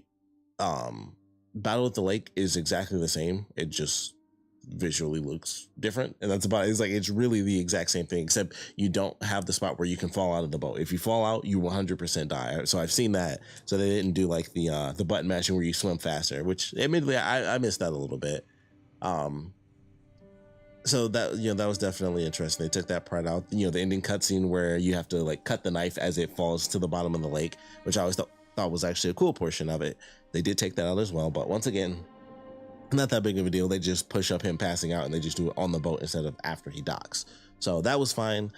battle at the lake is exactly the same. It just visually looks different, and that's about it. It's like it's really the exact same thing, except you don't have the spot where you can fall out of the boat. If you fall out, you 100% die. So I've seen that. So they didn't do like the button mashing where you swim faster, which admittedly I missed that a little bit. So that, you know, that was definitely interesting. They took that part out. You know, the ending cutscene where you have to like cut the knife as it falls to the bottom of the lake, which I always thought was actually a cool portion of it. They did take that out as well, but once again, not that big of a deal. They just push up him passing out and they just do it on the boat instead of after he docks. So that was fine.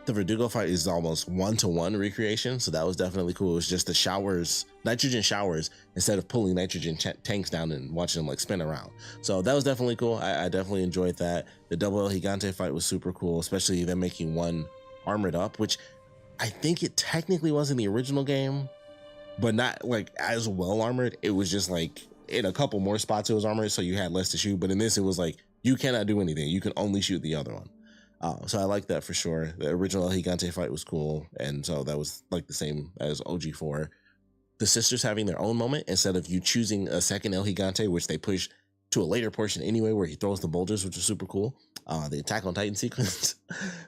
The Verdugo fight is almost 1-to-1 recreation, so that was definitely cool. It was just the showers, nitrogen showers, instead of pulling nitrogen tanks down and watching them like spin around. So that was definitely cool. I definitely enjoyed that. The double El Gigante fight was super cool, especially them making one armored up, which I think it technically was in the original game, but not like as well armored. It was just like in a couple more spots it was armored, so you had less to shoot. But in this, it was like you cannot do anything. You can only shoot the other one. So I like that for sure. The original El Gigante fight was cool, and so that was like the same as OG4. The sisters having their own moment instead of you choosing a second El Gigante, which they push to a later portion anyway, where he throws the boulders, which is super cool. The Attack on Titan sequence.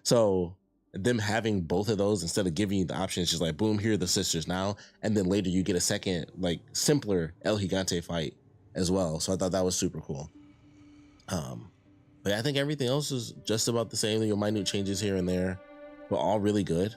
So them having both of those instead of giving you the option, it's just like boom, here are the sisters now, and then later you get a second like simpler El Gigante fight as well. So I thought that was super cool. But I think everything else is just about the same. You know, minute changes here and there, but all really good.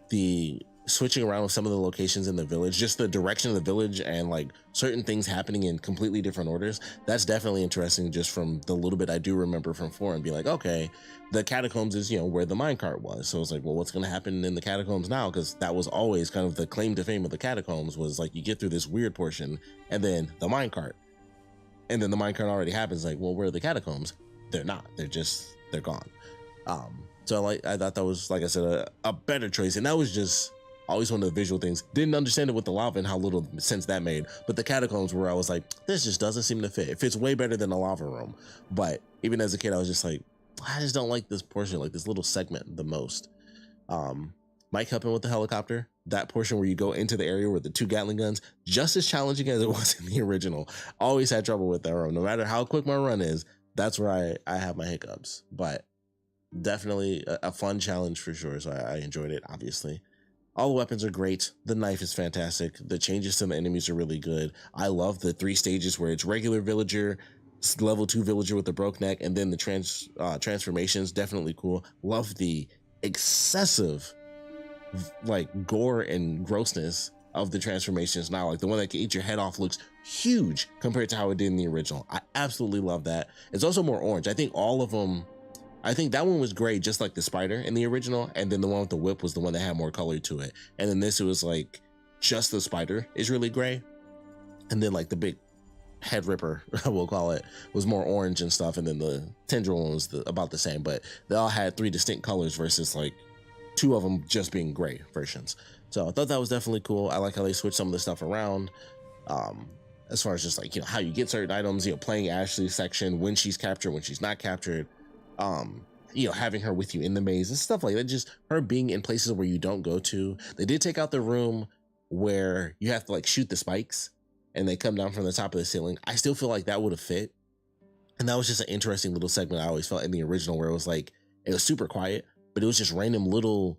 The switching around with some of the locations in the village, just the direction of the village and like certain things happening in completely different orders, that's definitely interesting just from the little bit I do remember from 4 and be like, okay, the catacombs is, you know, where the minecart was. So it's like, well, what's going to happen in the catacombs now? Because that was always kind of the claim to fame of the catacombs, was like you get through this weird portion and then the minecart. And then the minecart already happens. Like, well, where are the catacombs? They're not. They're gone. So I thought that was, like I said, a better choice. And that was just always one of the visual things. Didn't understand it with the lava and how little sense that made. But the catacombs, where I was like, this just doesn't seem to fit. It fits way better than the lava room. But even as a kid, I was just like, I just don't like this portion, like this little segment the most. Mike helping with the helicopter, that portion where you go into the area with the 2 Gatling guns, just as challenging as it was in the original. Always had trouble with that room. No matter how quick my run is, that's where I have my hiccups. But definitely a fun challenge for sure. So I enjoyed it, obviously. All the weapons are great. The knife is fantastic. The changes to the enemies are really good. I love the 3 stages where it's regular villager, level 2 villager with the broke neck, and then the transformations. Definitely cool. Love the excessive like gore and grossness of the transformations now. Like the one that can eat your head off looks huge compared to how it did in the original. I absolutely love that. It's also more orange. I think all of them, I think that one was gray, just like the spider in the original, and then the one with the whip was the one that had more color to it. And then this, it was like just the spider is really gray, and then like the big head ripper, we'll call it, was more orange and stuff, and then the tendril one was about the same, but they all had 3 distinct colors versus like 2 of them just being gray versions. So I thought that was definitely cool. I like how they switched some of the stuff around, as far as just like, you know, how you get certain items, you know, playing Ashley's section, when she's captured, when she's not captured, you know, having her with you in the maze and stuff like that, just her being in places where you don't go to. They did take out the room where you have to like shoot the spikes and they come down from the top of the ceiling. I still feel like that would have fit. And that was just an interesting little segment I always felt in the original, where it was like, it was super quiet, but it was just random little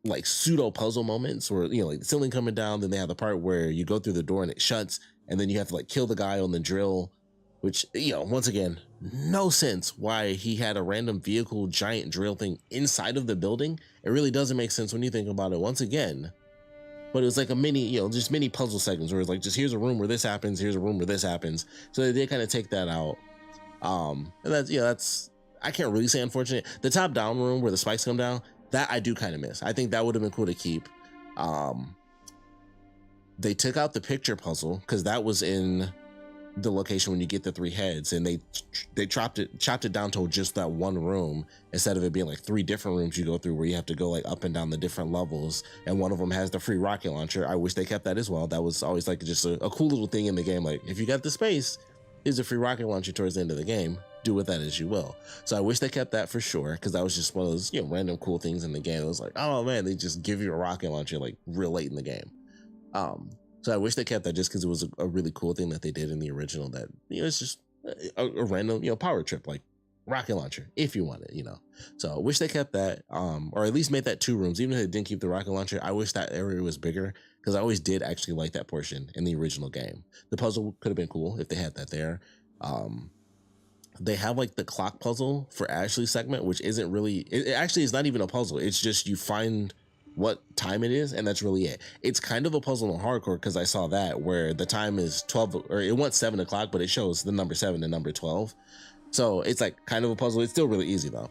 like pseudo puzzle moments where, you know, like the ceiling coming down, then they have the part where you go through the door and it shuts, and then you have to like kill the guy on the drill, which, you know, once again, no sense why he had a random vehicle giant drill thing inside of the building. It really doesn't make sense when you think about it once again. But it was like a mini, you know, just mini puzzle segments where it's like, just here's a room where this happens, here's a room where this happens. So they did kind of take that out. And that's, yeah, that's, I can't really say unfortunate. The top down room where the spikes come down, that I do kind of miss. I think that would have been cool to keep. They took out the picture puzzle because that was in the location when you get the 3 heads, and they chopped it down to just that one room instead of it being like 3 different rooms you go through where you have to go like up and down the different levels, and one of them has the free rocket launcher. I wish they kept that as well. That was always like just a cool little thing in the game. Like, if you got the space, here's a free rocket launcher towards the end of the game. Do with that as you will. So I wish they kept that for sure, because that was just one of those, you know, random cool things in the game. It was like, oh man, they just give you a rocket launcher like real late in the game. So I wish they kept that just because it was a really cool thing that they did in the original that, you know, it's just a random, power trip like rocket launcher if you want it, So I wish they kept that, or at least made that 2 rooms. Even if they didn't keep the rocket launcher, I wish that area was bigger because I always did actually like that portion in the original game. The puzzle could have been cool if they had that there. They have like the clock puzzle for Ashley's segment, which isn't really, it actually is not even a puzzle. It's just you find what time it is, and that's really it. It's kind of a puzzle on hardcore because I saw that where the time is 12, or it wants 7 o'clock, but it shows the number 7 and number 12. So it's like kind of a puzzle. It's still really easy though,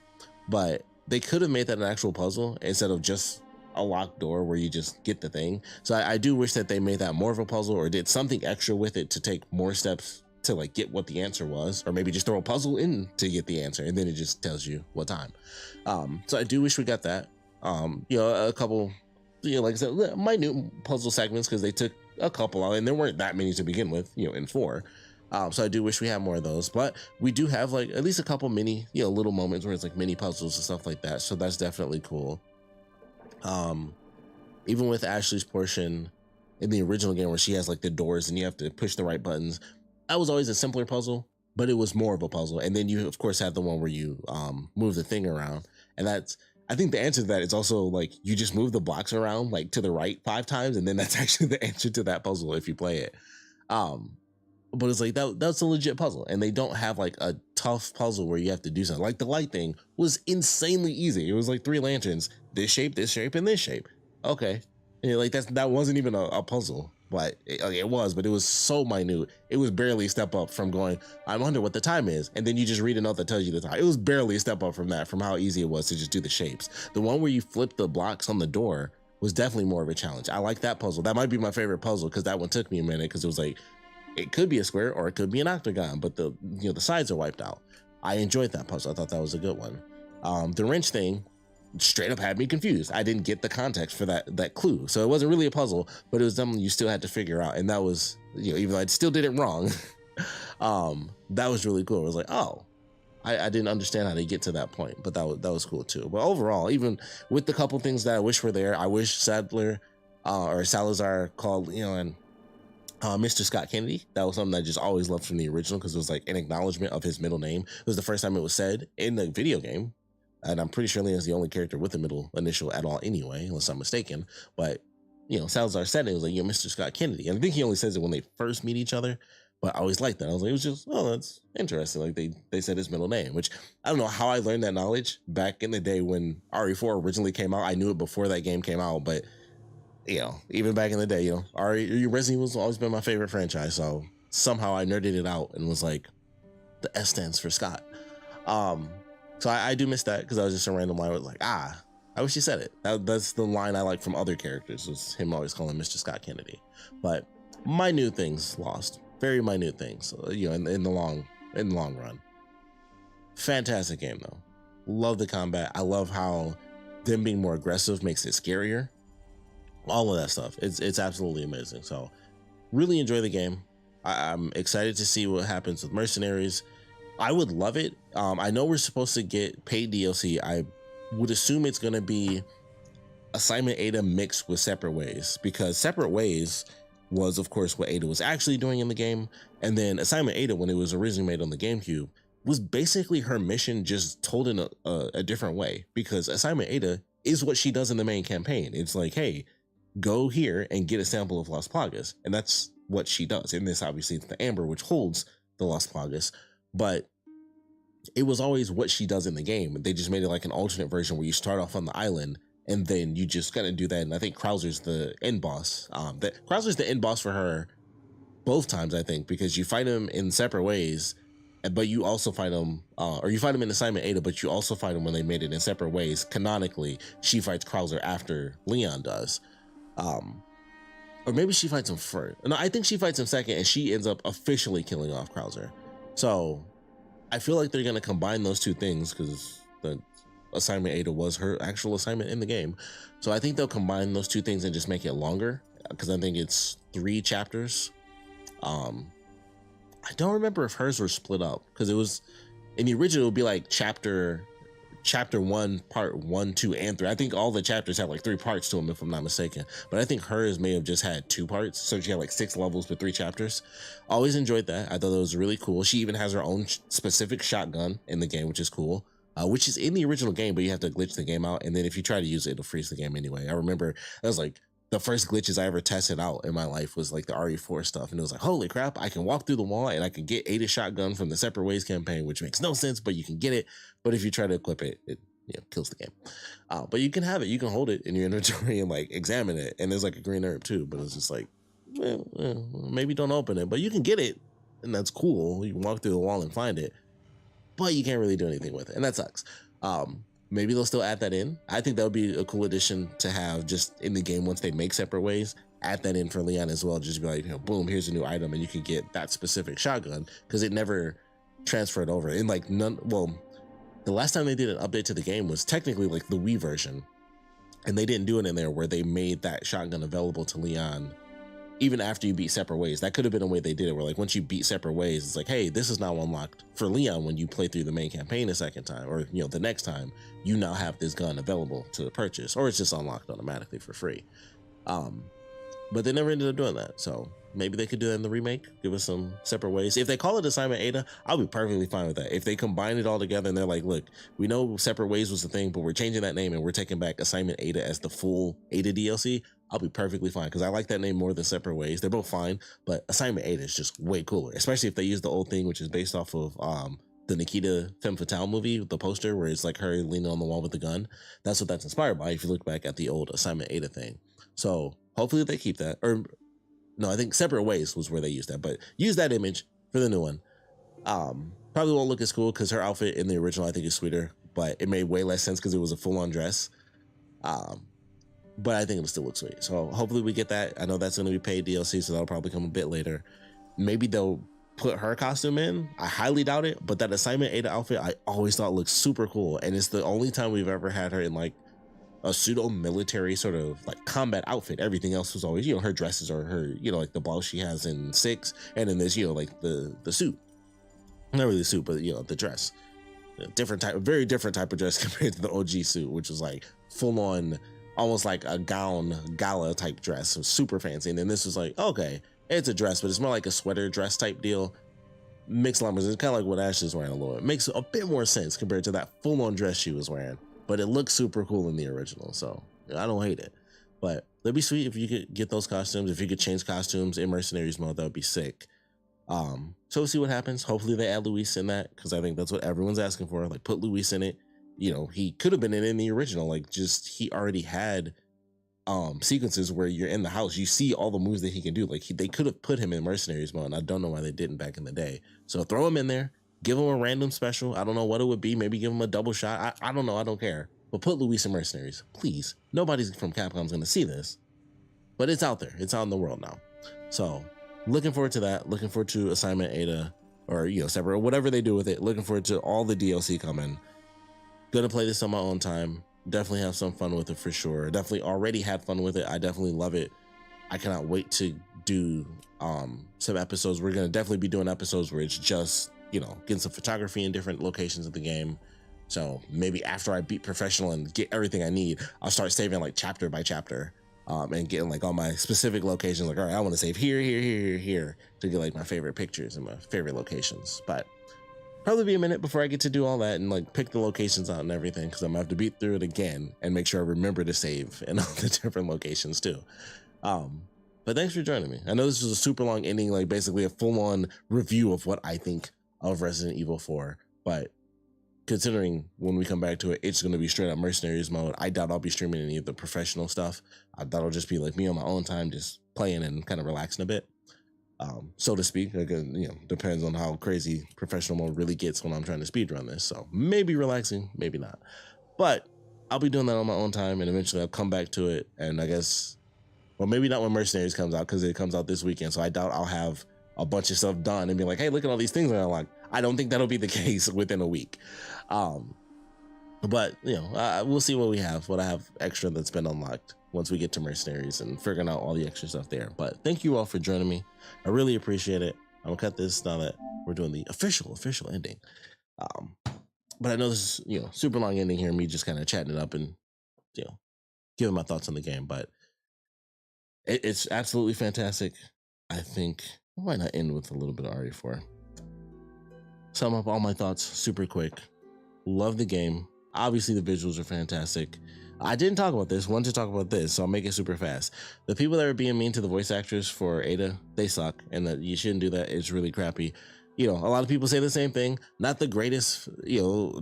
but they could have made that an actual puzzle instead of just a locked door where you just get the thing. So I do wish that they made that more of a puzzle or did something extra with it to take more steps to like get what the answer was, or maybe just throw a puzzle in to get the answer and then it just tells you what time. So I do wish we got that. A couple, like I said, minute puzzle segments because they took a couple out and there weren't that many to begin with, in 4. So I do wish we had more of those, but we do have like at least a couple mini, little moments where it's like mini puzzles and stuff like that. So that's definitely cool. Even with Ashley's portion in the original game where she has like the doors and you have to push the right buttons, that was always a simpler puzzle, but it was more of a puzzle. And then you of course had the one where you move the thing around, and I think the answer to that is also like you just move the blocks around like to the right 5 times, and then that's actually the answer to that puzzle if you play it. But it's like that's a legit puzzle, and they don't have like a tough puzzle where you have to do something. Like the light thing was insanely easy. It was like 3 lanterns, this shape, and this shape. Okay, and like that wasn't even a puzzle, but it was so minute. It was barely a step up from going, I wonder what the time is, and then you just read a note that tells you the time. It was barely a step up from that, from how easy it was to just do the shapes. The one where you flip the blocks on the door was definitely more of a challenge. I like that puzzle. That might be my favorite puzzle because that one took me a minute because it was like, it could be a square or it could be an octagon, but the sides are wiped out. I enjoyed that puzzle. I thought that was a good one. The wrench thing straight up had me confused. I didn't get the context for that clue. So it wasn't really a puzzle, but it was something you still had to figure out. And that was, even though I still did it wrong, that was really cool. It was like, oh, I didn't understand how to get to that point, but that was cool too. But overall, even with the couple things that I wish were there, I wish Salazar called, and Mr. Scott Kennedy. That was something I just always loved from the original because it was like an acknowledgement of his middle name. It was the first time it was said in the video game. And I'm pretty sure Leon's the only character with a middle initial at all anyway, unless I'm mistaken. But, Salazar said it was like, Mr. Scott Kennedy. And I think he only says it when they first meet each other. But I always liked that. I was like, it was just, oh, that's interesting. Like they said his middle name, which I don't know how I learned that knowledge back in the day when RE4 originally came out. I knew it before that game came out, but even back in the day, Resident Evil's always been my favorite franchise. So somehow I nerded it out and was like, the S stands for Scott. So I do miss that because I was just a random line. I was like, I wish he said it. That's the line I like from other characters, was him always calling Mr. Scott Kennedy. But minute things lost, very minute things, in the long run. Fantastic game though. Love the combat. I love how them being more aggressive makes it scarier. All of that stuff. It's absolutely amazing. So really enjoy the game. I'm excited to see what happens with Mercenaries. I would love it. I know we're supposed to get paid DLC. I would assume it's going to be Assignment Ada mixed with Separate Ways, because Separate Ways was, of course, what Ada was actually doing in the game. And then Assignment Ada, when it was originally made on the GameCube, was basically her mission just told in a different way, because Assignment Ada is what she does in the main campaign. It's like, hey, go here and get a sample of Las Plagas. And that's what she does. In this, obviously, it's the Amber, which holds the Las Plagas. But it was always what she does in the game. They just made it like an alternate version where you start off on the island and then you just gotta do that. And I think Krauser's the end boss. Krauser's the end boss for her both times, I think, because you fight him in Separate Ways, but you also fight him, or you fight him in Assignment Ada, but you also fight him when they made it in Separate Ways. Canonically, she fights Krauser after Leon does. Or maybe she fights him first. No, I think she fights him second, and she ends up officially killing off Krauser. So I feel like they're going to combine those two things, because the Assignment Ada was her actual assignment in the game. So I think they'll combine those two things and just make it longer, because I think it's 3 chapters. I don't remember if hers were split up, because it was in the original, it would be like chapter chapter 1, part 1, 2, and 3. I think all the chapters have like 3 parts to them, if I'm not mistaken. But I think hers may have just had 2 parts. So she had like 6 levels with 3 chapters. Always enjoyed that. I thought that was really cool. She even has her own specific shotgun in the game, which is cool. Which is in the original game, but you have to glitch the game out. And then if you try to use it, it'll freeze the game anyway. I remember that was like the first glitches I ever tested out in my life was like the RE4 stuff. And it was like, holy crap, I can walk through the wall and I can get Ada shotgun from the Separate Ways campaign, which makes no sense, but you can get it. But if you try to equip it, it kills the game. But you can have it, you can hold it in your inventory and like examine it. And there's like a green herb too, but it's just like, maybe don't open it, but you can get it. And that's cool. You can walk through the wall and find it, but you can't really do anything with it. And that sucks. Maybe they'll still add that in. I think that would be a cool addition to have just in the game once they make Separate Ways. Add that in for Leon as well. Just be like, boom, here's a new item, and you can get that specific shotgun because it never transferred over. And like the last time they did an update to the game was technically like the Wii version, and they didn't do it in there where they made that shotgun available to Leon even after you beat Separate Ways. That could have been a way they did it, where like once you beat Separate Ways, it's like, hey, this is now unlocked for Leon when you play through the main campaign a second time, or the next time, you now have this gun available to purchase, or it's just unlocked automatically for free. But they never ended up doing that. So maybe they could do that in the remake, give us some Separate Ways. If they call it Assignment Ada, I'll be perfectly fine with that. If they combine it all together and they're like, look, we know Separate Ways was the thing, but we're changing that name and we're taking back Assignment Ada as the full Ada DLC, I'll be perfectly fine, because I like that name more than Separate Ways. They're both fine, but Assignment Ada is just way cooler, especially if they use the old thing, which is based off of the Nikita Femme Fatale movie with the poster where it's like her leaning on the wall with the gun. That's what that's inspired by if you look back at the old Assignment Ada thing. So hopefully they keep that. Or no, I think Separate Ways was where they used that, but use that image for the new one. Probably won't look as cool because her outfit in the original I think is sweeter, but it made way less sense because it was a full-on dress. But I think it'll still look sweet. So hopefully we get that. I know that's going to be paid DLC, so that'll probably come a bit later. Maybe they'll put her costume in. I highly doubt it, but that Assignment Ada outfit I always thought looked super cool, and it's the only time we've ever had her in like a pseudo military sort of like combat outfit. Everything else was always, her dresses or her, like the blouse she has in 6, and then there's, like the suit. Not really the suit, but the dress. Very different type of dress compared to the OG suit, which was like full on, almost like a gala type dress. So super fancy. And then this was like, okay, it's a dress, but it's more like a sweater dress type deal. Mixed llamas. It's kind of like what Ashley's wearing a little bit. It makes a bit more sense compared to that full on dress she was wearing. But it looks super cool in the original, so I don't hate it. But it'd be sweet if you could get those costumes. If you could change costumes in Mercenaries mode, that would be sick. So we'll see what happens. Hopefully they add Luis in that, because I think that's what everyone's asking for. Like, put Luis in it. He could have been in the original. Like, just he already had sequences where you're in the house. You see all the moves that he can do. Like, they could have put him in Mercenaries mode, and I don't know why they didn't back in the day. So throw him in there. Give him a random special. I don't know what it would be. Maybe give him a double shot. I don't know. I don't care. But put Luis in Mercenaries, please. Nobody's from Capcom's going to see this. But it's out there. It's out in the world now. So looking forward to that. Looking forward to Assignment Ada, or, Separate, whatever they do with it. Looking forward to all the DLC coming. Gonna play this on my own time. Definitely have some fun with it for sure. Definitely already had fun with it. I definitely love it. I cannot wait to do some episodes. We're going to definitely be doing episodes where it's just, getting some photography in different locations of the game. So maybe after I beat Professional and get everything I need, I'll start saving like chapter by chapter, and getting like all my specific locations. Like, all right, I want to save here to get like my favorite pictures and my favorite locations. But probably be a minute before I get to do all that and like pick the locations out and everything, because I'm gonna have to beat through it again and make sure I remember to save in all the different locations too. But thanks for joining me. I know this was a super long ending, like basically a full-on review of what I think of Resident Evil 4, but considering when we come back to it, it's going to be straight up Mercenaries mode. I doubt I'll be streaming any of the professional stuff. That'll just be like me on my own time, just playing and kind of relaxing a bit, so to speak. Like, depends on how crazy professional mode really gets when I'm trying to speedrun this. So maybe relaxing, maybe not. But I'll be doing that on my own time, and eventually I'll come back to it. And I guess, well, maybe not when Mercenaries comes out, because it comes out this weekend. So I doubt I'll have a bunch of stuff done and be like, hey, look at all these things I unlocked. I don't think that'll be the case within a week. But we'll see what I have extra that's been unlocked once we get to Mercenaries and figuring out all the extra stuff there. But thank you all for joining me. I really appreciate it. I'm gonna cut this now that we're doing the official ending. But I know this is, super long ending here, me just kind of chatting it up and, giving my thoughts on the game. But it's absolutely fantastic. I think, why not end with a little bit of RE4? Sum up all my thoughts super quick. Love the game. Obviously, the visuals are fantastic. I didn't talk about this. Wanted to talk about this, so I'll make it super fast. The people that are being mean to the voice actors for Ada, they suck, and that you shouldn't do that. It's really crappy. A lot of people say the same thing. Not the greatest,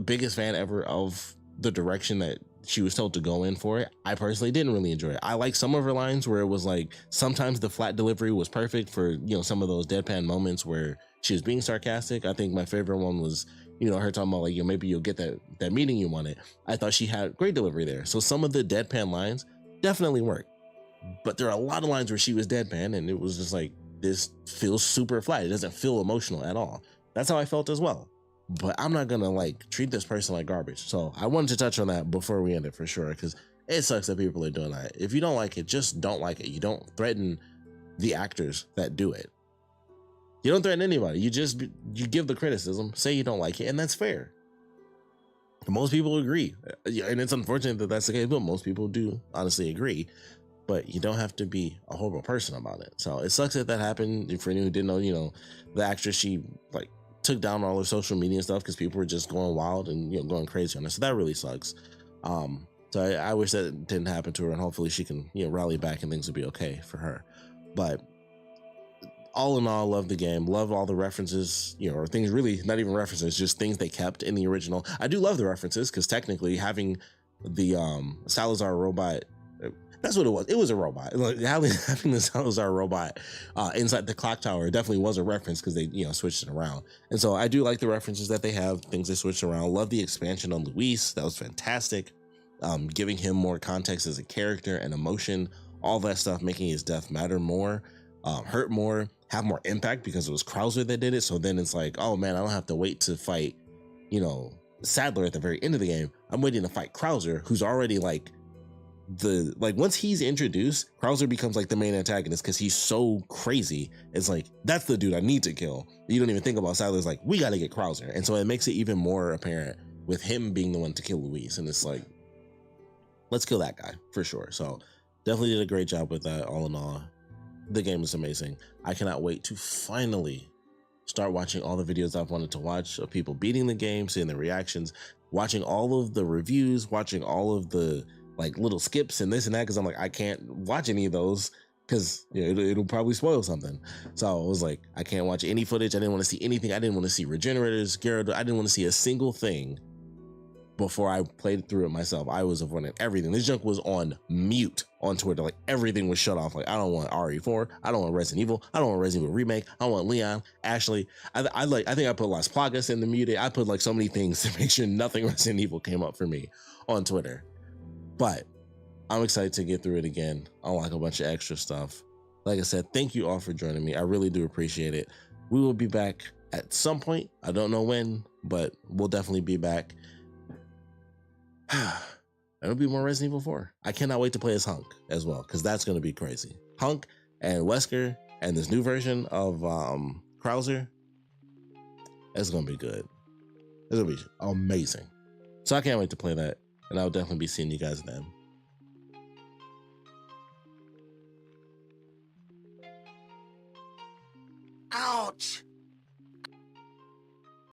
biggest fan ever of the direction that she was told to go in for it. I personally didn't really enjoy it. I like some of her lines where it was like, sometimes the flat delivery was perfect for, some of those deadpan moments where she was being sarcastic. I think my favorite one was, her talking about like, maybe you'll get that meeting you wanted. I thought she had great delivery there. So some of the deadpan lines definitely work. But there are a lot of lines where she was deadpan and it was just like, this feels super flat. It doesn't feel emotional at all. That's how I felt as well. But I'm not gonna like treat this person like garbage. So I wanted to touch on that before we end it for sure, because it sucks that people are doing that. If you don't like it, just don't like it. You don't threaten the actors that do it. You don't threaten anybody. You give the criticism, say you don't like it, and that's fair. Most people agree. And it's unfortunate that that's the case, but most people do honestly agree. But you don't have to be a horrible person about it. So it sucks that happened. For anyone who didn't know, the actress, she like took down all her social media and stuff because people were just going wild and going crazy on her. So that really sucks. So I wish that didn't happen to her, and hopefully she can rally back and things will be okay for her. But all in all, love the game, love all the references, or things, really not even references, just things they kept in the original. I do love the references because technically having the Salazar robot, that's what it was. It was a robot. Like having the Salazar robot inside the clock tower definitely was a reference because they switched it around. And so I do like the references that they have, things they switched around. Love the expansion on Luis. That was fantastic. Giving him more context as a character and emotion, all that stuff, making his death matter more, hurt more, have more impact because it was Krauser that did it. So then it's like, oh man, I don't have to wait to fight, Sadler at the very end of the game. I'm waiting to fight Krauser, who's already like once he's introduced, Krauser becomes like the main antagonist because he's so crazy. It's like, that's the dude I need to kill. You don't even think about Sadler's like, we got to get Krauser. And so it makes it even more apparent with him being the one to kill Luis. And it's like, let's kill that guy for sure. So definitely did a great job with that. All in all, the game is amazing. I cannot wait to finally start watching all the videos I've wanted to watch of people beating the game, seeing the reactions, watching all of the reviews, watching all of the like little skips and this and that, because I'm like, I can't watch any of those because it'll probably spoil something. So I was like, I can't watch any footage. I didn't want to see anything. I didn't want to see regenerators, Gyarados. I didn't want to see a single thing before I played through it myself. I was avoiding everything. This junk was on mute on Twitter. Like everything was shut off. Like, I don't want RE4. I don't want Resident Evil. I don't want Resident Evil Remake. I don't want Leon, Ashley. I think I put Las Plagas in the muted. I put like so many things to make sure nothing Resident Evil came up for me on Twitter. But I'm excited to get through it again, unlock a bunch of extra stuff. Like I said, thank you all for joining me. I really do appreciate it. We will be back at some point. I don't know when, but we'll definitely be back. It'll be more Resident Evil 4. I cannot wait to play as Hunk as well, because that's going to be crazy. Hunk and Wesker and this new version of Krauser, it's going to be good. It's going to be amazing. So I can't wait to play that, and I'll definitely be seeing you guys then. Ouch!